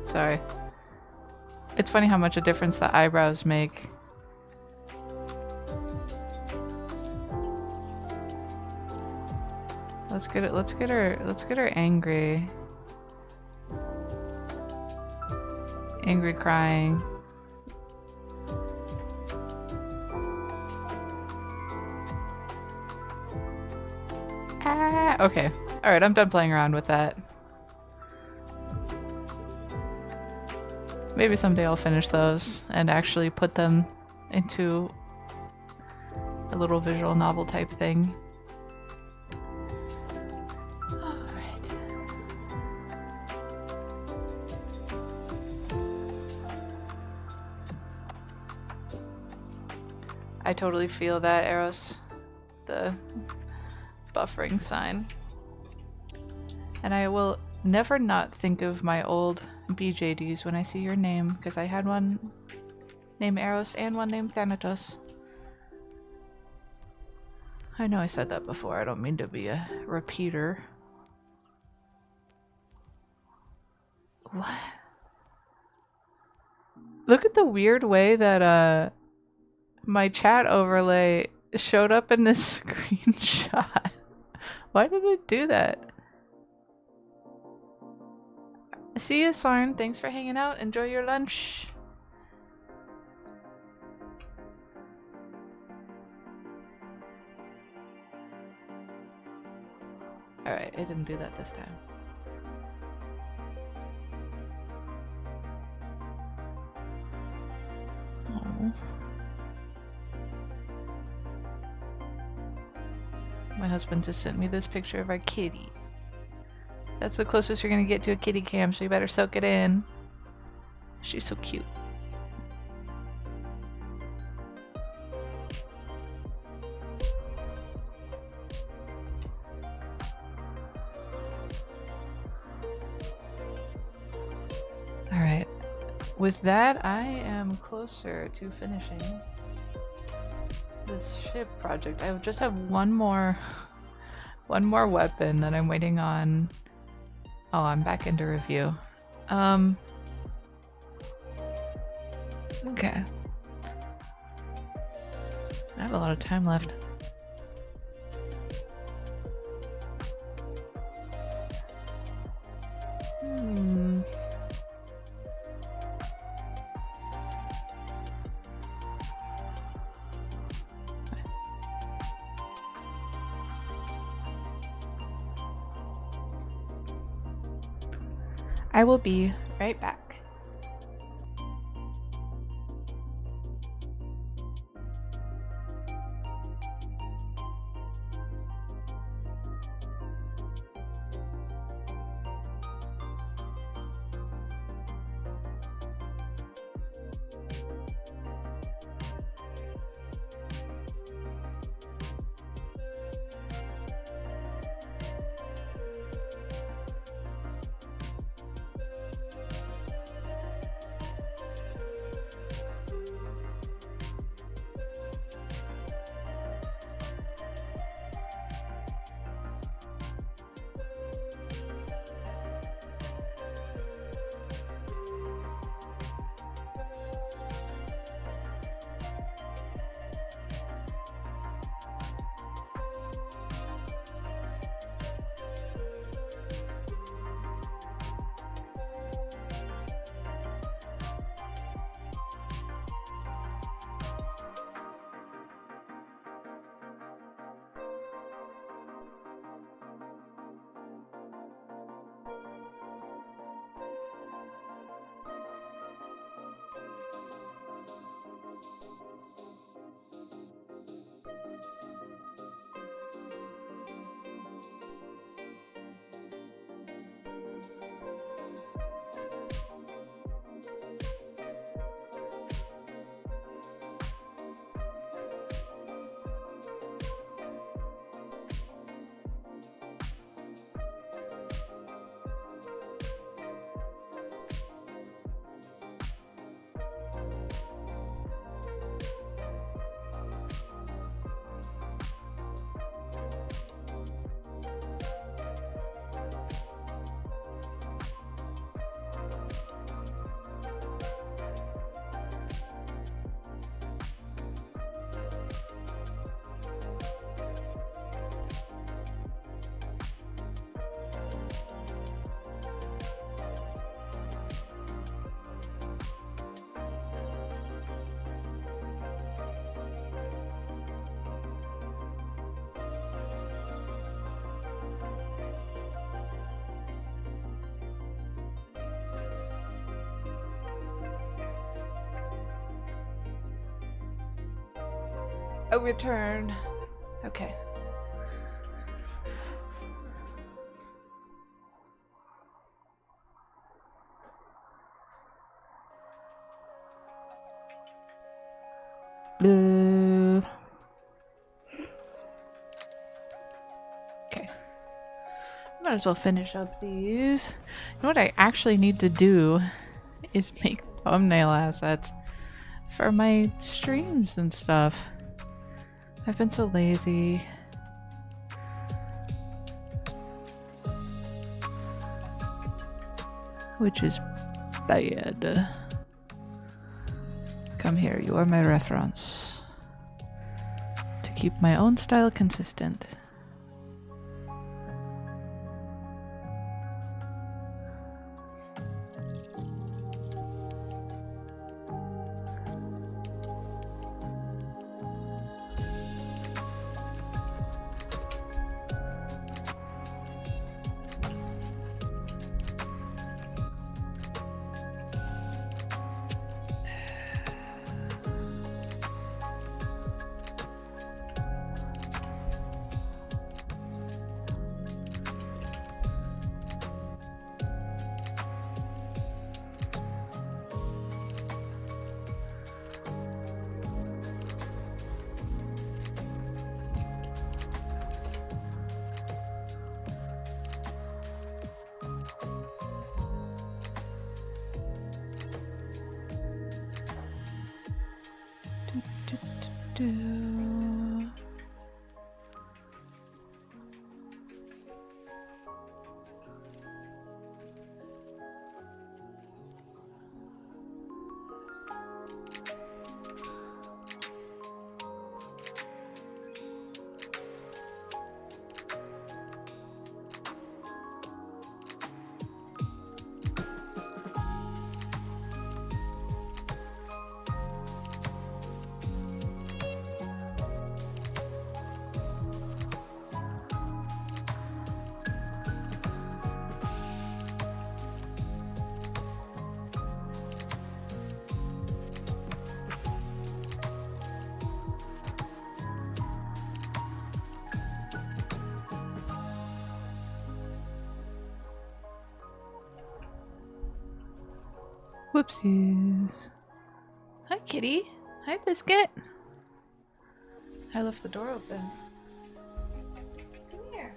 Sorry. It's funny how much a difference the eyebrows make. Let's get her angry. Angry crying. Ah, okay. Alright, I'm done playing around with that. Maybe someday I'll finish those and actually put them into a little visual novel type thing. Alright. I totally feel that, Eros. The buffering sign. And I will never not think of my old BJDs when I see your name, because I had one named Eros and one named Thanatos. I know I said that before, I don't mean to be a repeater. What? Look at the weird way that my chat overlay showed up in this screenshot. Why did it do that? See you, Sarn. Thanks for hanging out. Enjoy your lunch. Alright, it didn't do that this time. Oh. My husband just sent me this picture of our kitty. That's the closest you're gonna get to a kitty cam, so you better soak it in. She's so cute. Alright. With that, I am closer to finishing this ship project. I just have one more weapon that I'm waiting on. Oh, I'm back into review. Okay. I have a lot of time left. I will be right back. Overturn. Okay. Okay. Might as well finish up these. You know what I actually need to do is make thumbnail assets for my streams and stuff. I've been so lazy. Which is bad. Come here, you are my reference. To keep my own style consistent. Whoopsies. Hi, kitty. Hi, biscuit. I left the door open. Come here.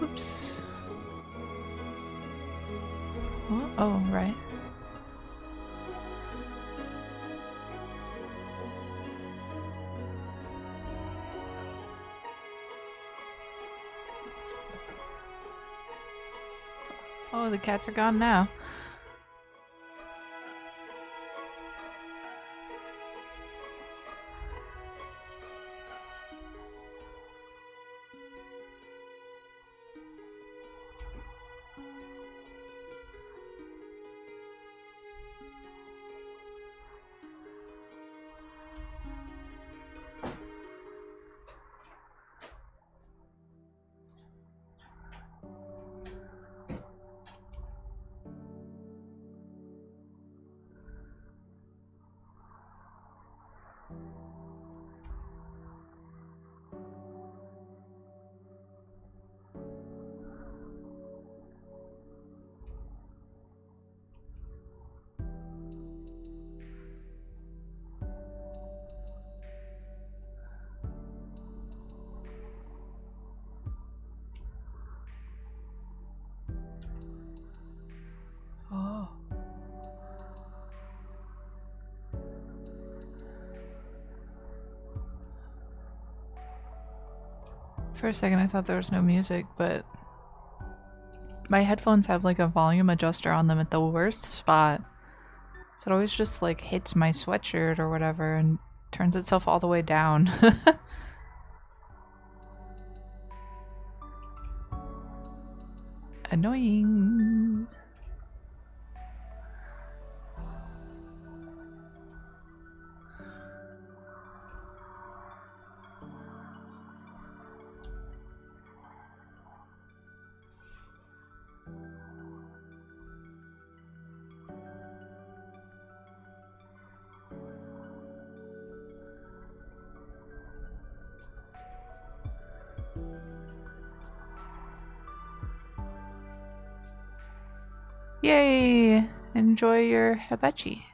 Oops. Oh, right. Oh, the cats are gone now. For a second I thought there was no music, but my headphones have like a volume adjuster on them at the worst spot. So it always just like hits my sweatshirt or whatever and turns itself all the way down. Annoying. Yay! Enjoy your hibachi.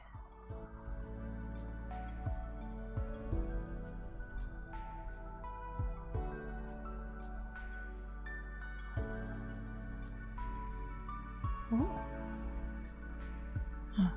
Ooh. Huh.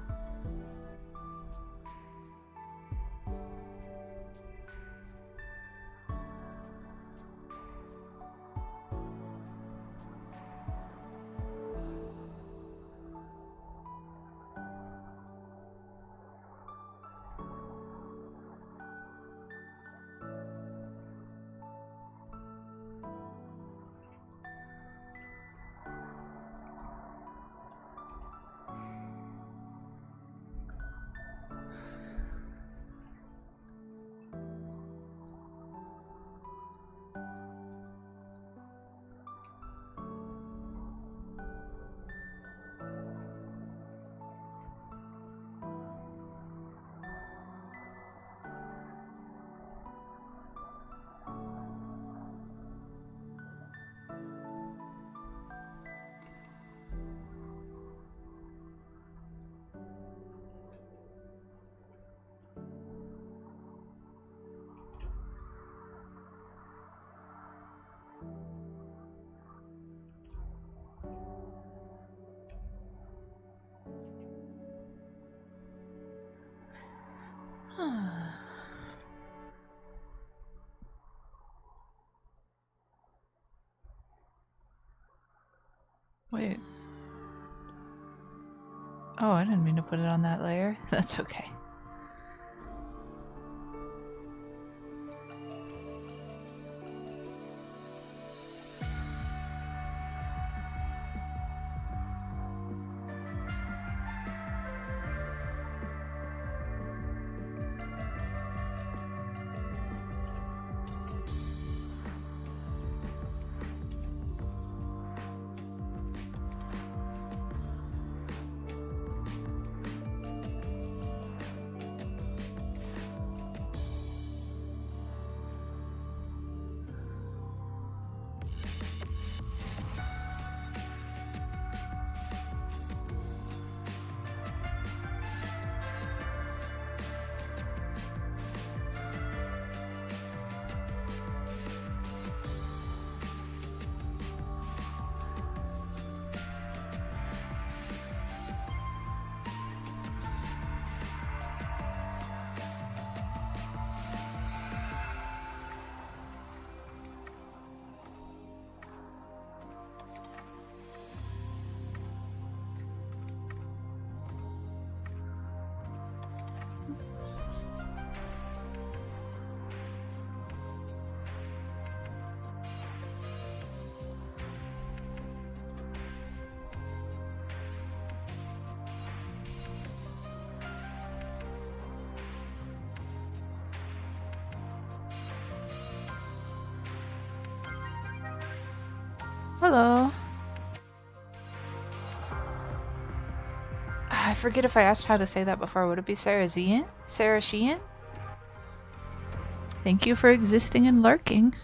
Wait. Oh, I didn't mean to put it on that layer. That's okay. Hello. I forget if I asked how to say that before. Would it be Sarazian? Sarashian? Thank you for existing and lurking.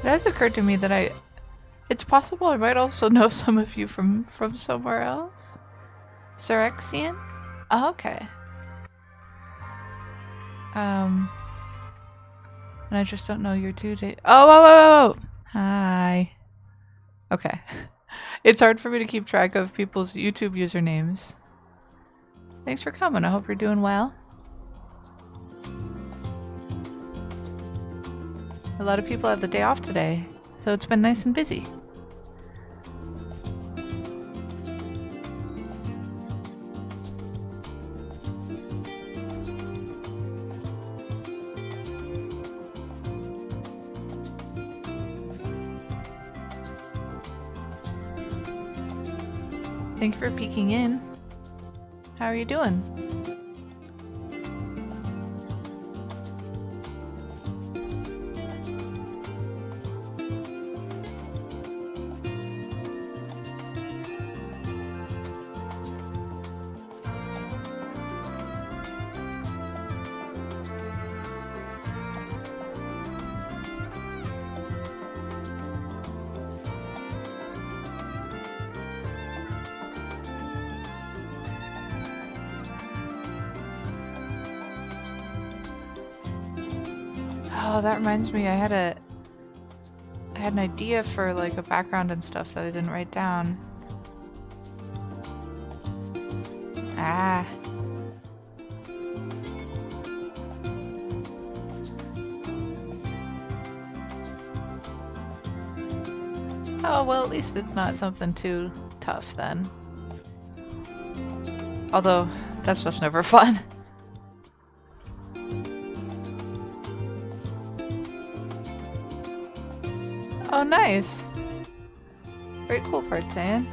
It has occurred to me that It's possible I might also know some of you from somewhere else. Syrexian? Oh, okay. And I just don't know your due date. Oh, whoa, whoa, whoa, whoa. Hi. Okay. It's hard for me to keep track of people's YouTube usernames. Thanks for coming. I hope you're doing well. A lot of people have the day off today, so it's been nice and busy. Thank you for peeking in. How are you doing? Oh, that reminds me, I had an idea for like a background and stuff that I didn't write down. Ah. Oh, well, at least it's not something too tough then. Although, that's just never fun. Oh, nice. Very cool part, Zan.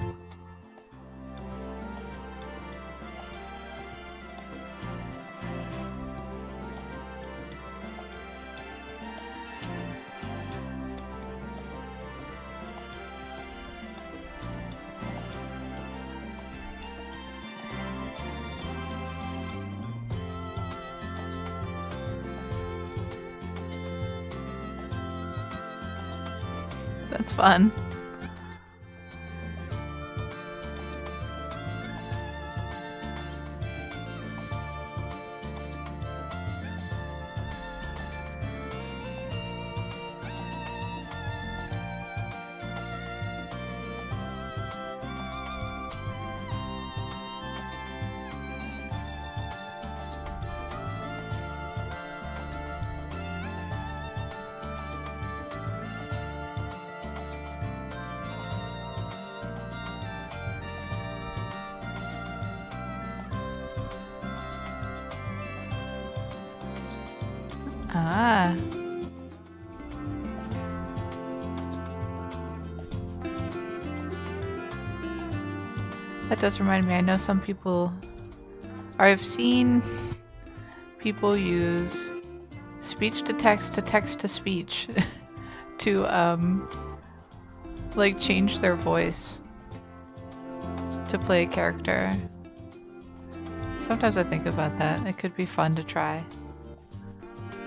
That's fun. Ah. That does remind me, I know some people, or I've seen people use speech to text to speech to like change their voice to play a character. Sometimes I think about that. It could be fun to try.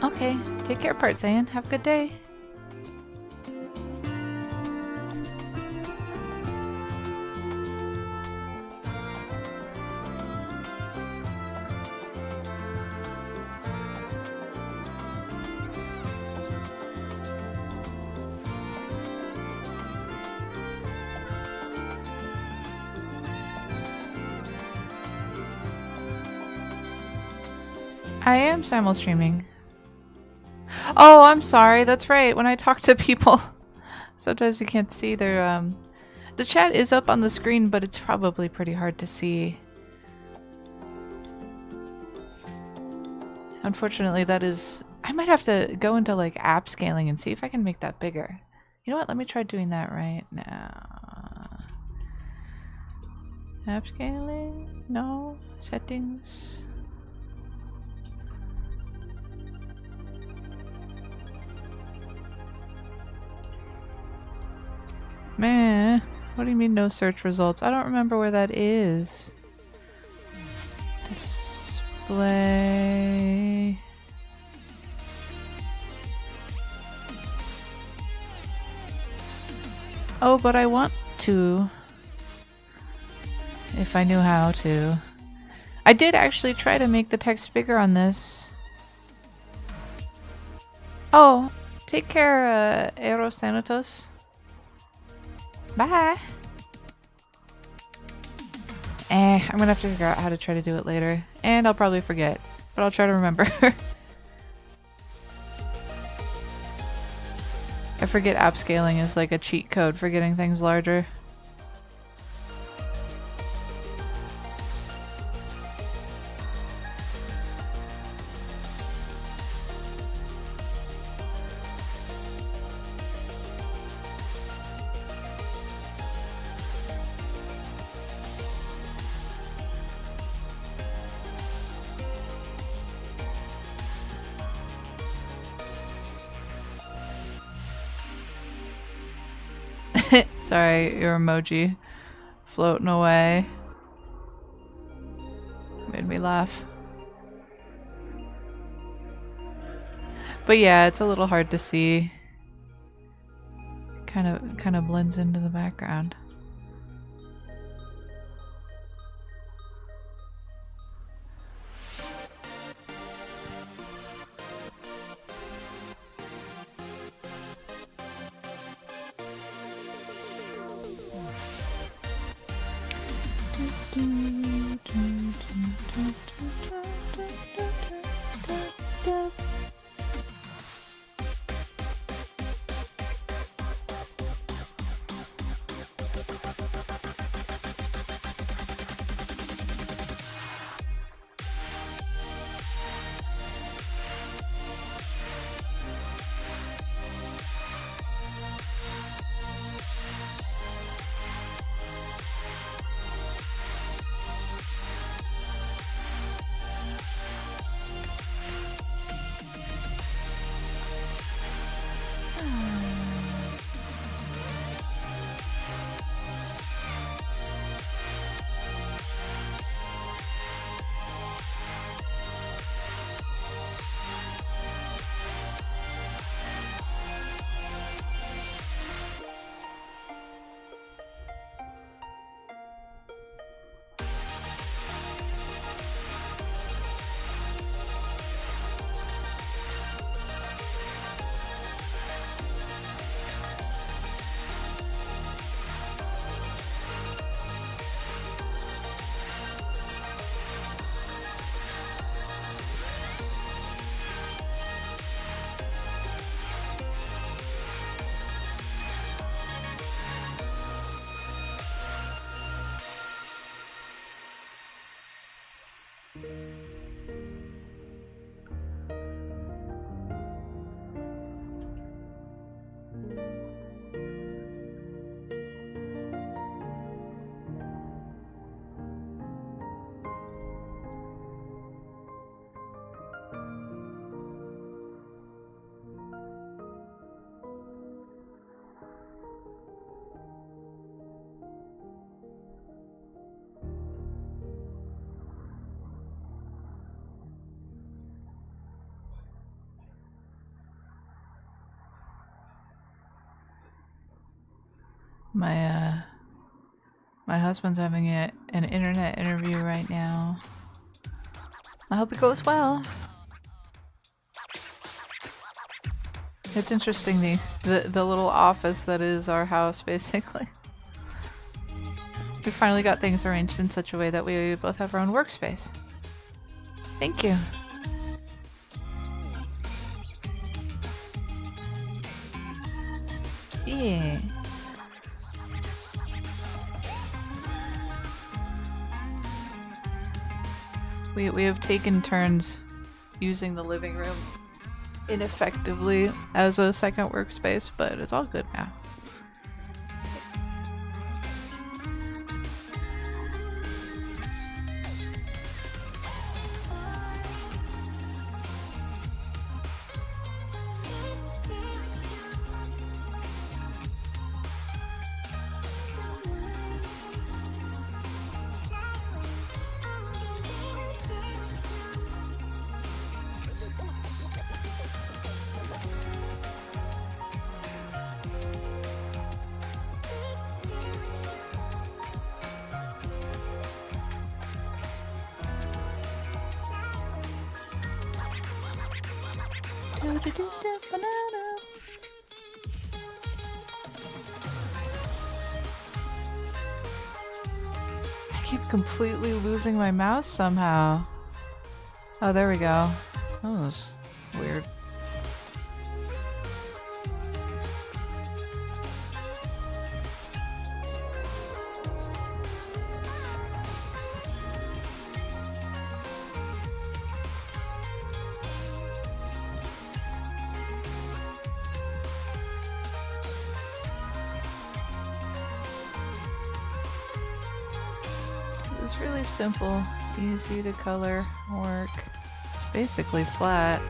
Okay, take care, Partzayan. Have a good day. I am simul streaming. Oh, I'm sorry. That's right. When I talk to people, sometimes you can't see their the chat is up on the screen, but it's probably pretty hard to see. Unfortunately, that is... I might have to go into like app scaling and see if I can make that bigger. You know what? Let me try doing that right now. App scaling? No. Settings. Meh. What do you mean no search results? I don't remember where that is. Display. Oh, but I want to. If I knew how to. I did actually try to make the text bigger on this. Oh, take care, Eros Thanatos. Bye. I'm gonna have to figure out how to try to do it later. And I'll probably forget, but I'll try to remember. I forget app scaling is like a cheat code for getting things larger. Sorry, your emoji floating away. Made me laugh. But yeah, it's a little hard to see. Kind of blends into the background. My husband's having an internet interview right now. I hope it goes well. It's interesting the little office that is our house, basically. We finally got things arranged in such a way that we both have our own workspace. Thank you. Yeah. We have taken turns using the living room ineffectively as a second workspace, but it's all good now. Banana. I keep completely losing my mouse somehow. Oh, there we go. That was weird. It's really simple, easy to color, work. It's basically flat.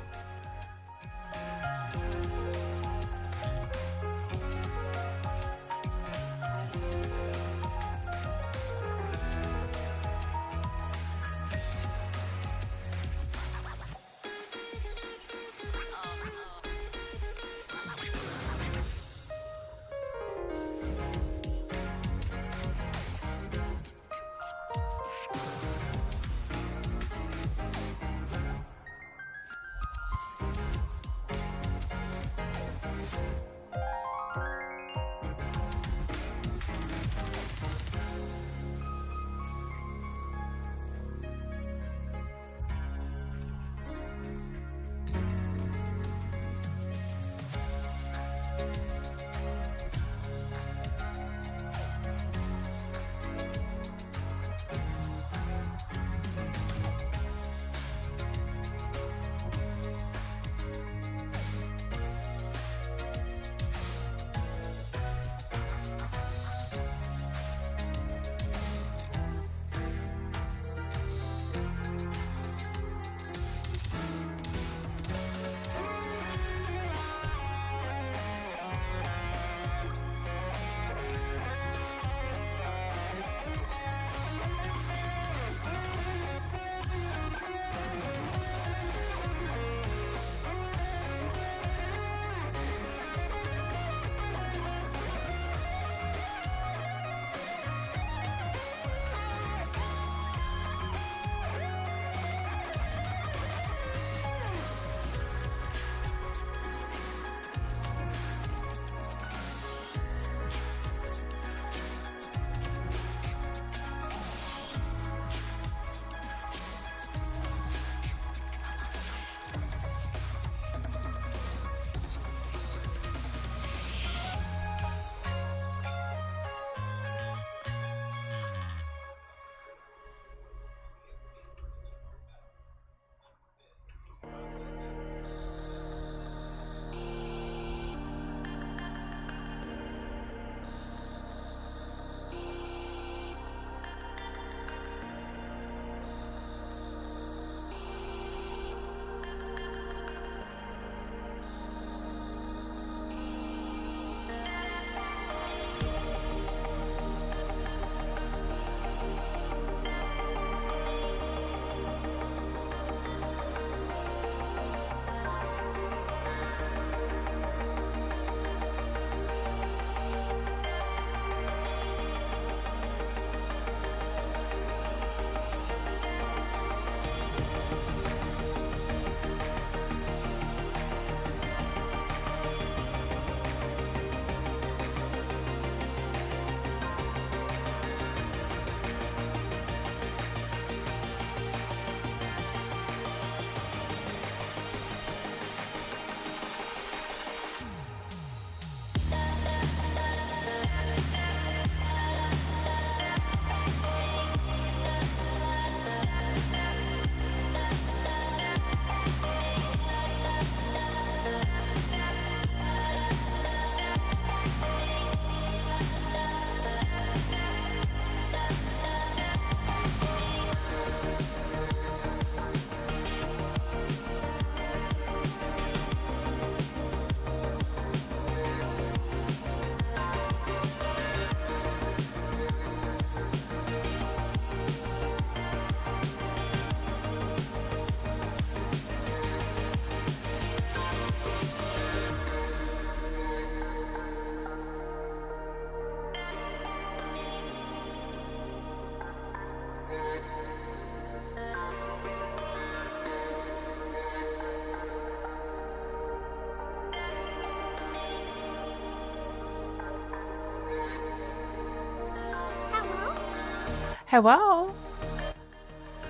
Hello?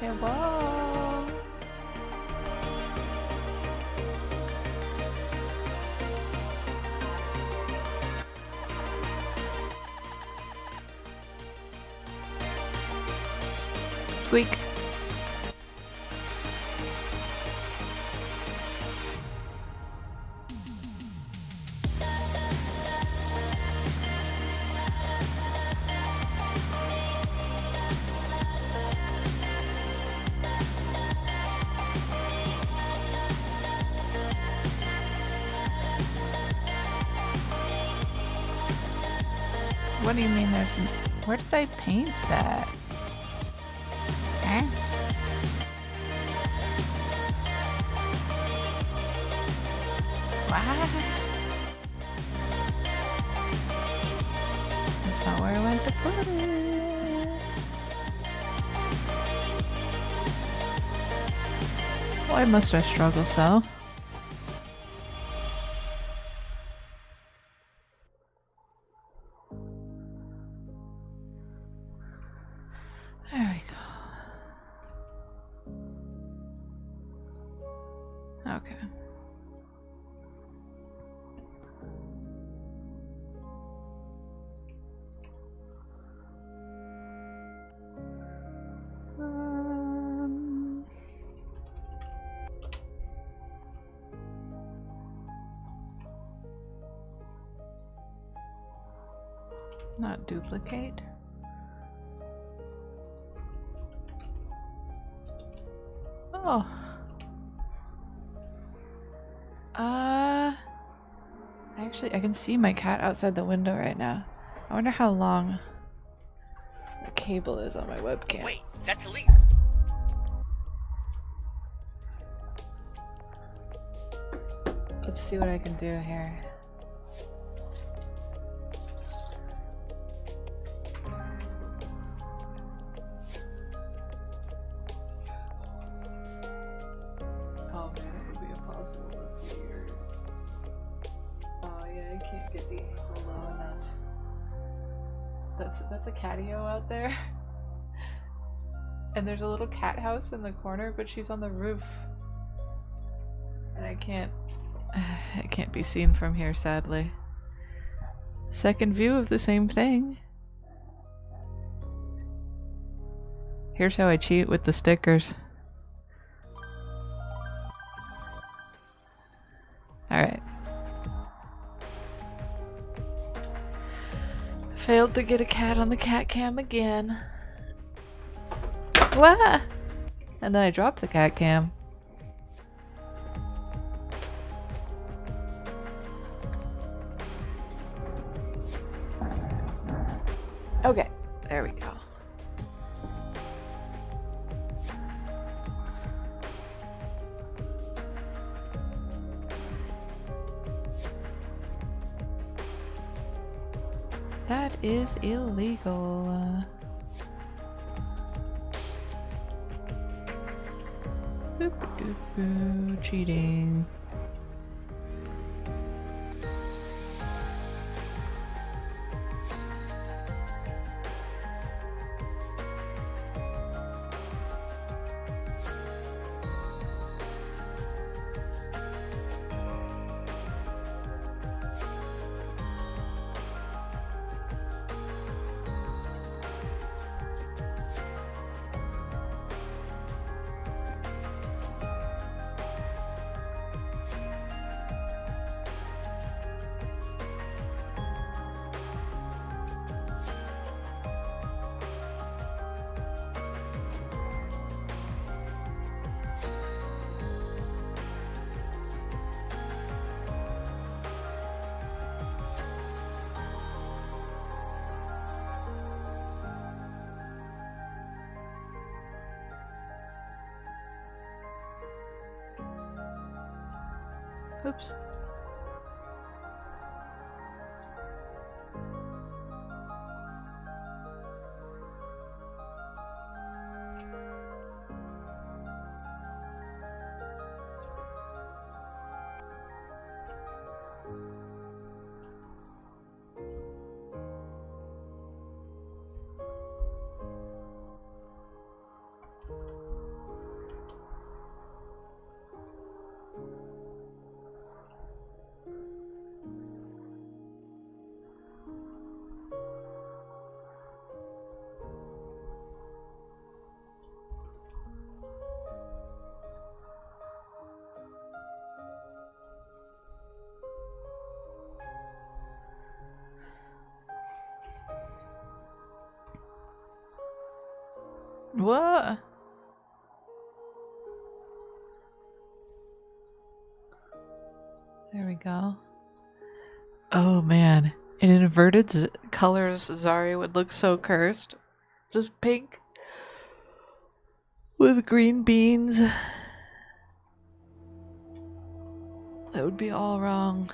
Hello? Squeak. What do you mean there's... Where did I paint that? Eh? What? That's not where I went to put it. Why must I struggle so? There we go. Okay. Not duplicate. Oh. Actually, I can see my cat outside the window right now. I wonder how long the cable is on my webcam. Wait, that's Elise. Let's see what I can do here. Oh man, it would be impossible to see her. Oh yeah, I can't get the angle low enough. That's a catio out there. And there's a little cat house in the corner, but she's on the roof. And I can't be seen from here, sadly. Second view of the same thing. Here's how I cheat with the stickers. Alright. Failed to get a cat on the cat cam again. Wah! And then I dropped the cat cam. Okay, there we go. That is illegal. Boop, boop, boop, cheating. Oops. What? There we go. Oh man, in inverted colors, Zari would look so cursed. Just pink with green beans. That would be all wrong.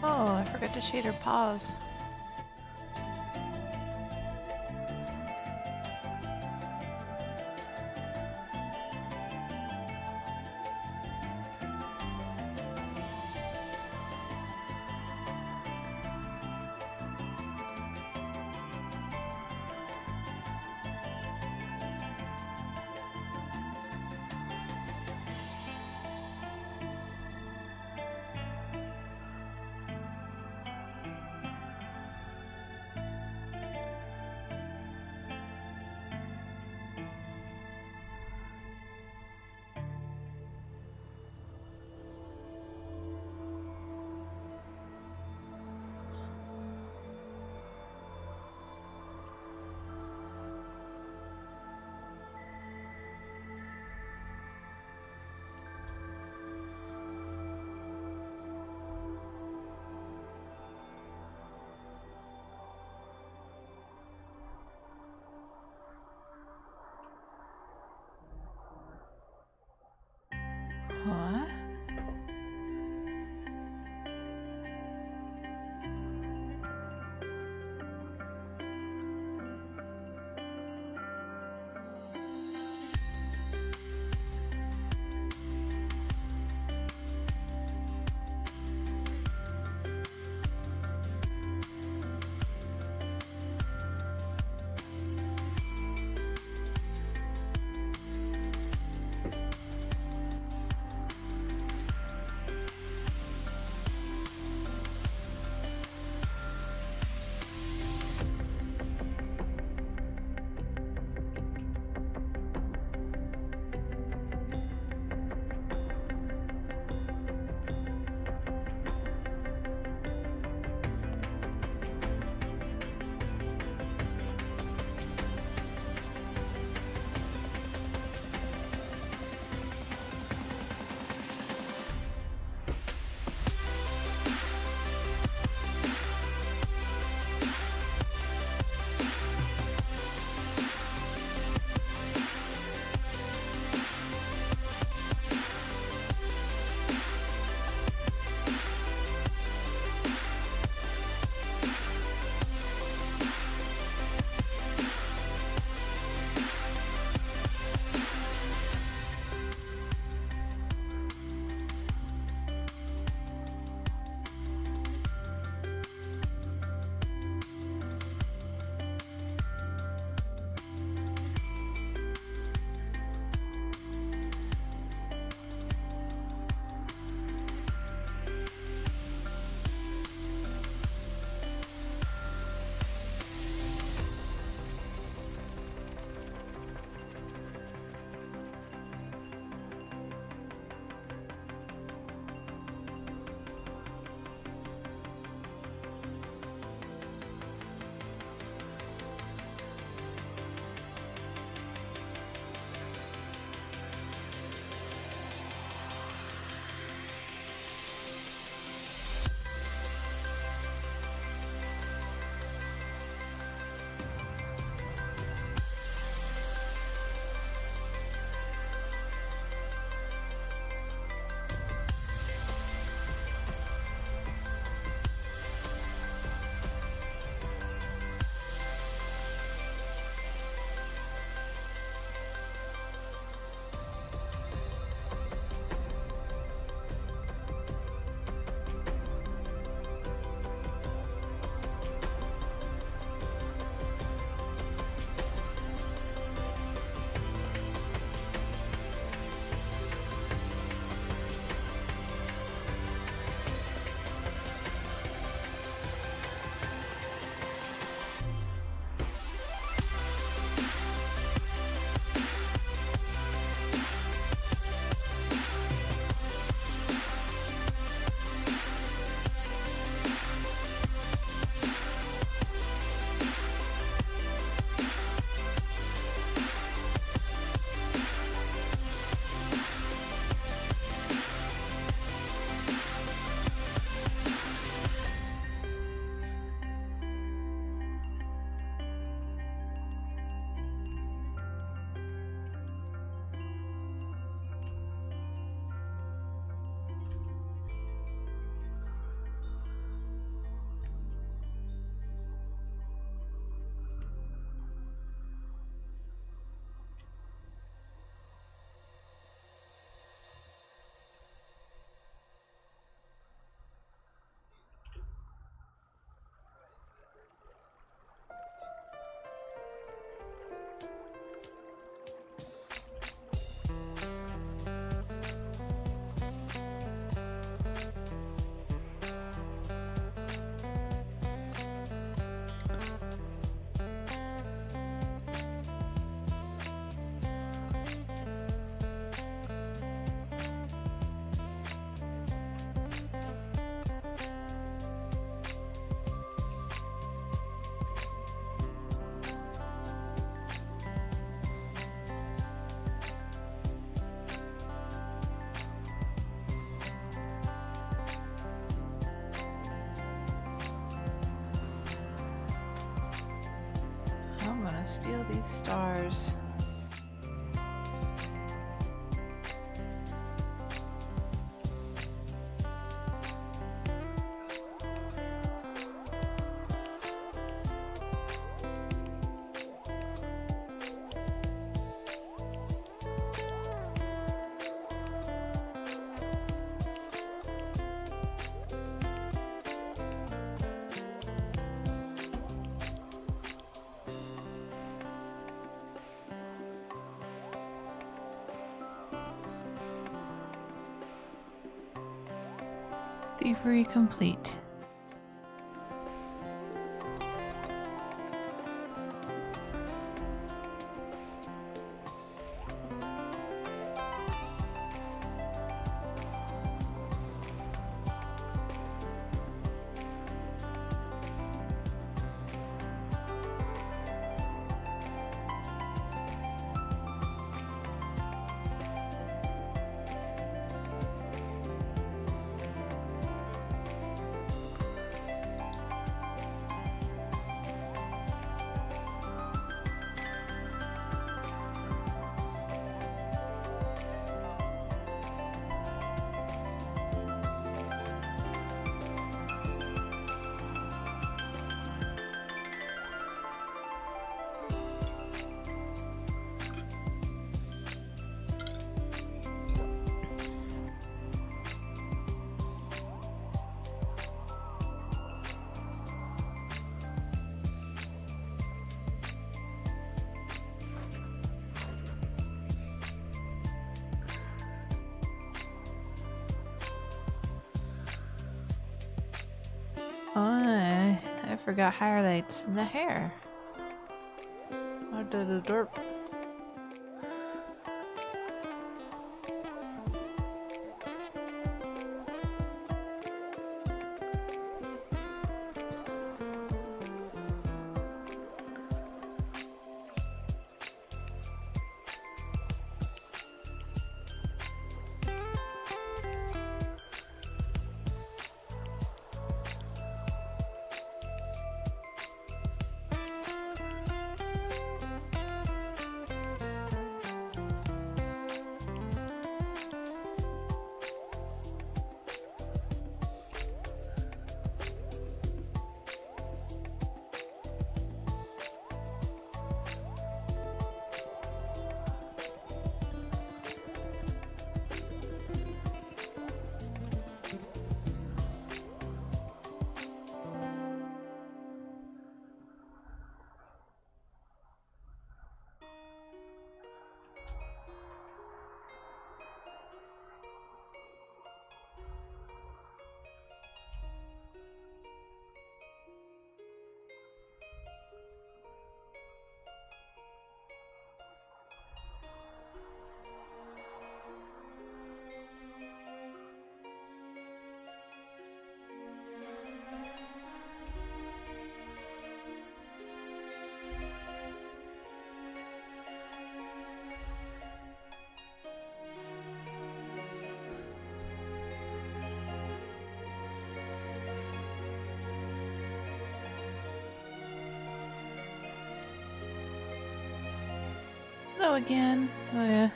Oh, I forgot to shade her paws. Huh? Steal these stars. Thievery complete. Oh, I forgot highlights in the hair. Oh, the derp. Hello again. Oh yeah.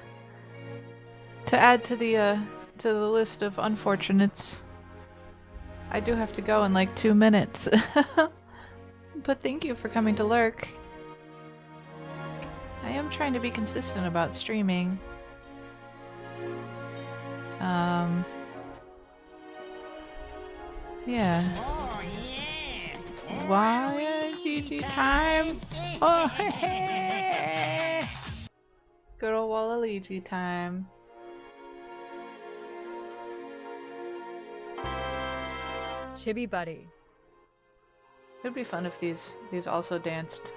To add to the list of unfortunates, I do have to go in like 2 minutes. But thank you for coming to lurk. I am trying to be consistent about streaming. Yeah. Oh yeah! Why GG time? Oh, good old Waluigi time. Chibi buddy. It'd be fun if these also danced.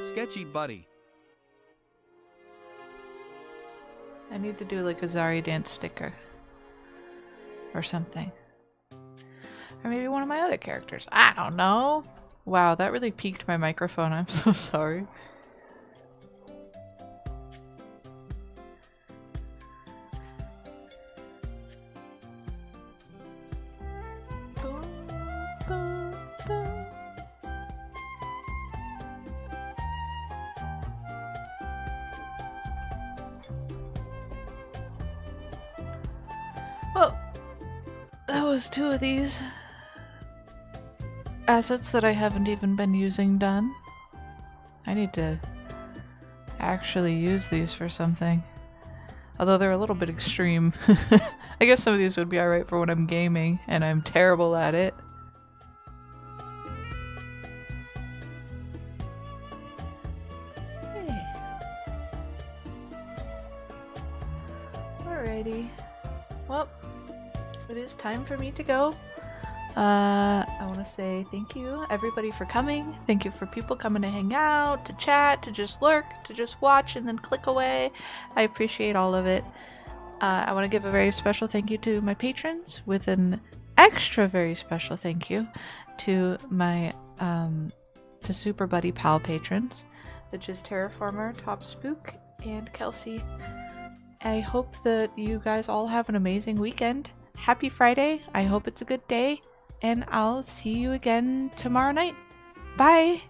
Sketchy buddy. I need to do like a Zari dance sticker. Or something. Or maybe one of my other characters. I don't know. Wow, that really peaked my microphone. I'm so sorry. Well, that was 2 of these assets that I haven't even been using done. I need to actually use these for something. Although they're a little bit extreme. I guess some of these would be alright for when I'm gaming, and I'm terrible at it. Hey. Alrighty. Well, it is time for me to go. I want to say thank you everybody for coming. Thank you for people coming to hang out, to chat, to just lurk, to just watch and then click away. I appreciate all of it. I want to give a very special thank you to my patrons, with an extra very special thank you to my to Super Buddy Pal patrons, which is Terraformer, Top Spook, and Kelsey. I hope that you guys all have an amazing weekend. Happy Friday. I hope it's a good day. And I'll see you again tomorrow night. Bye!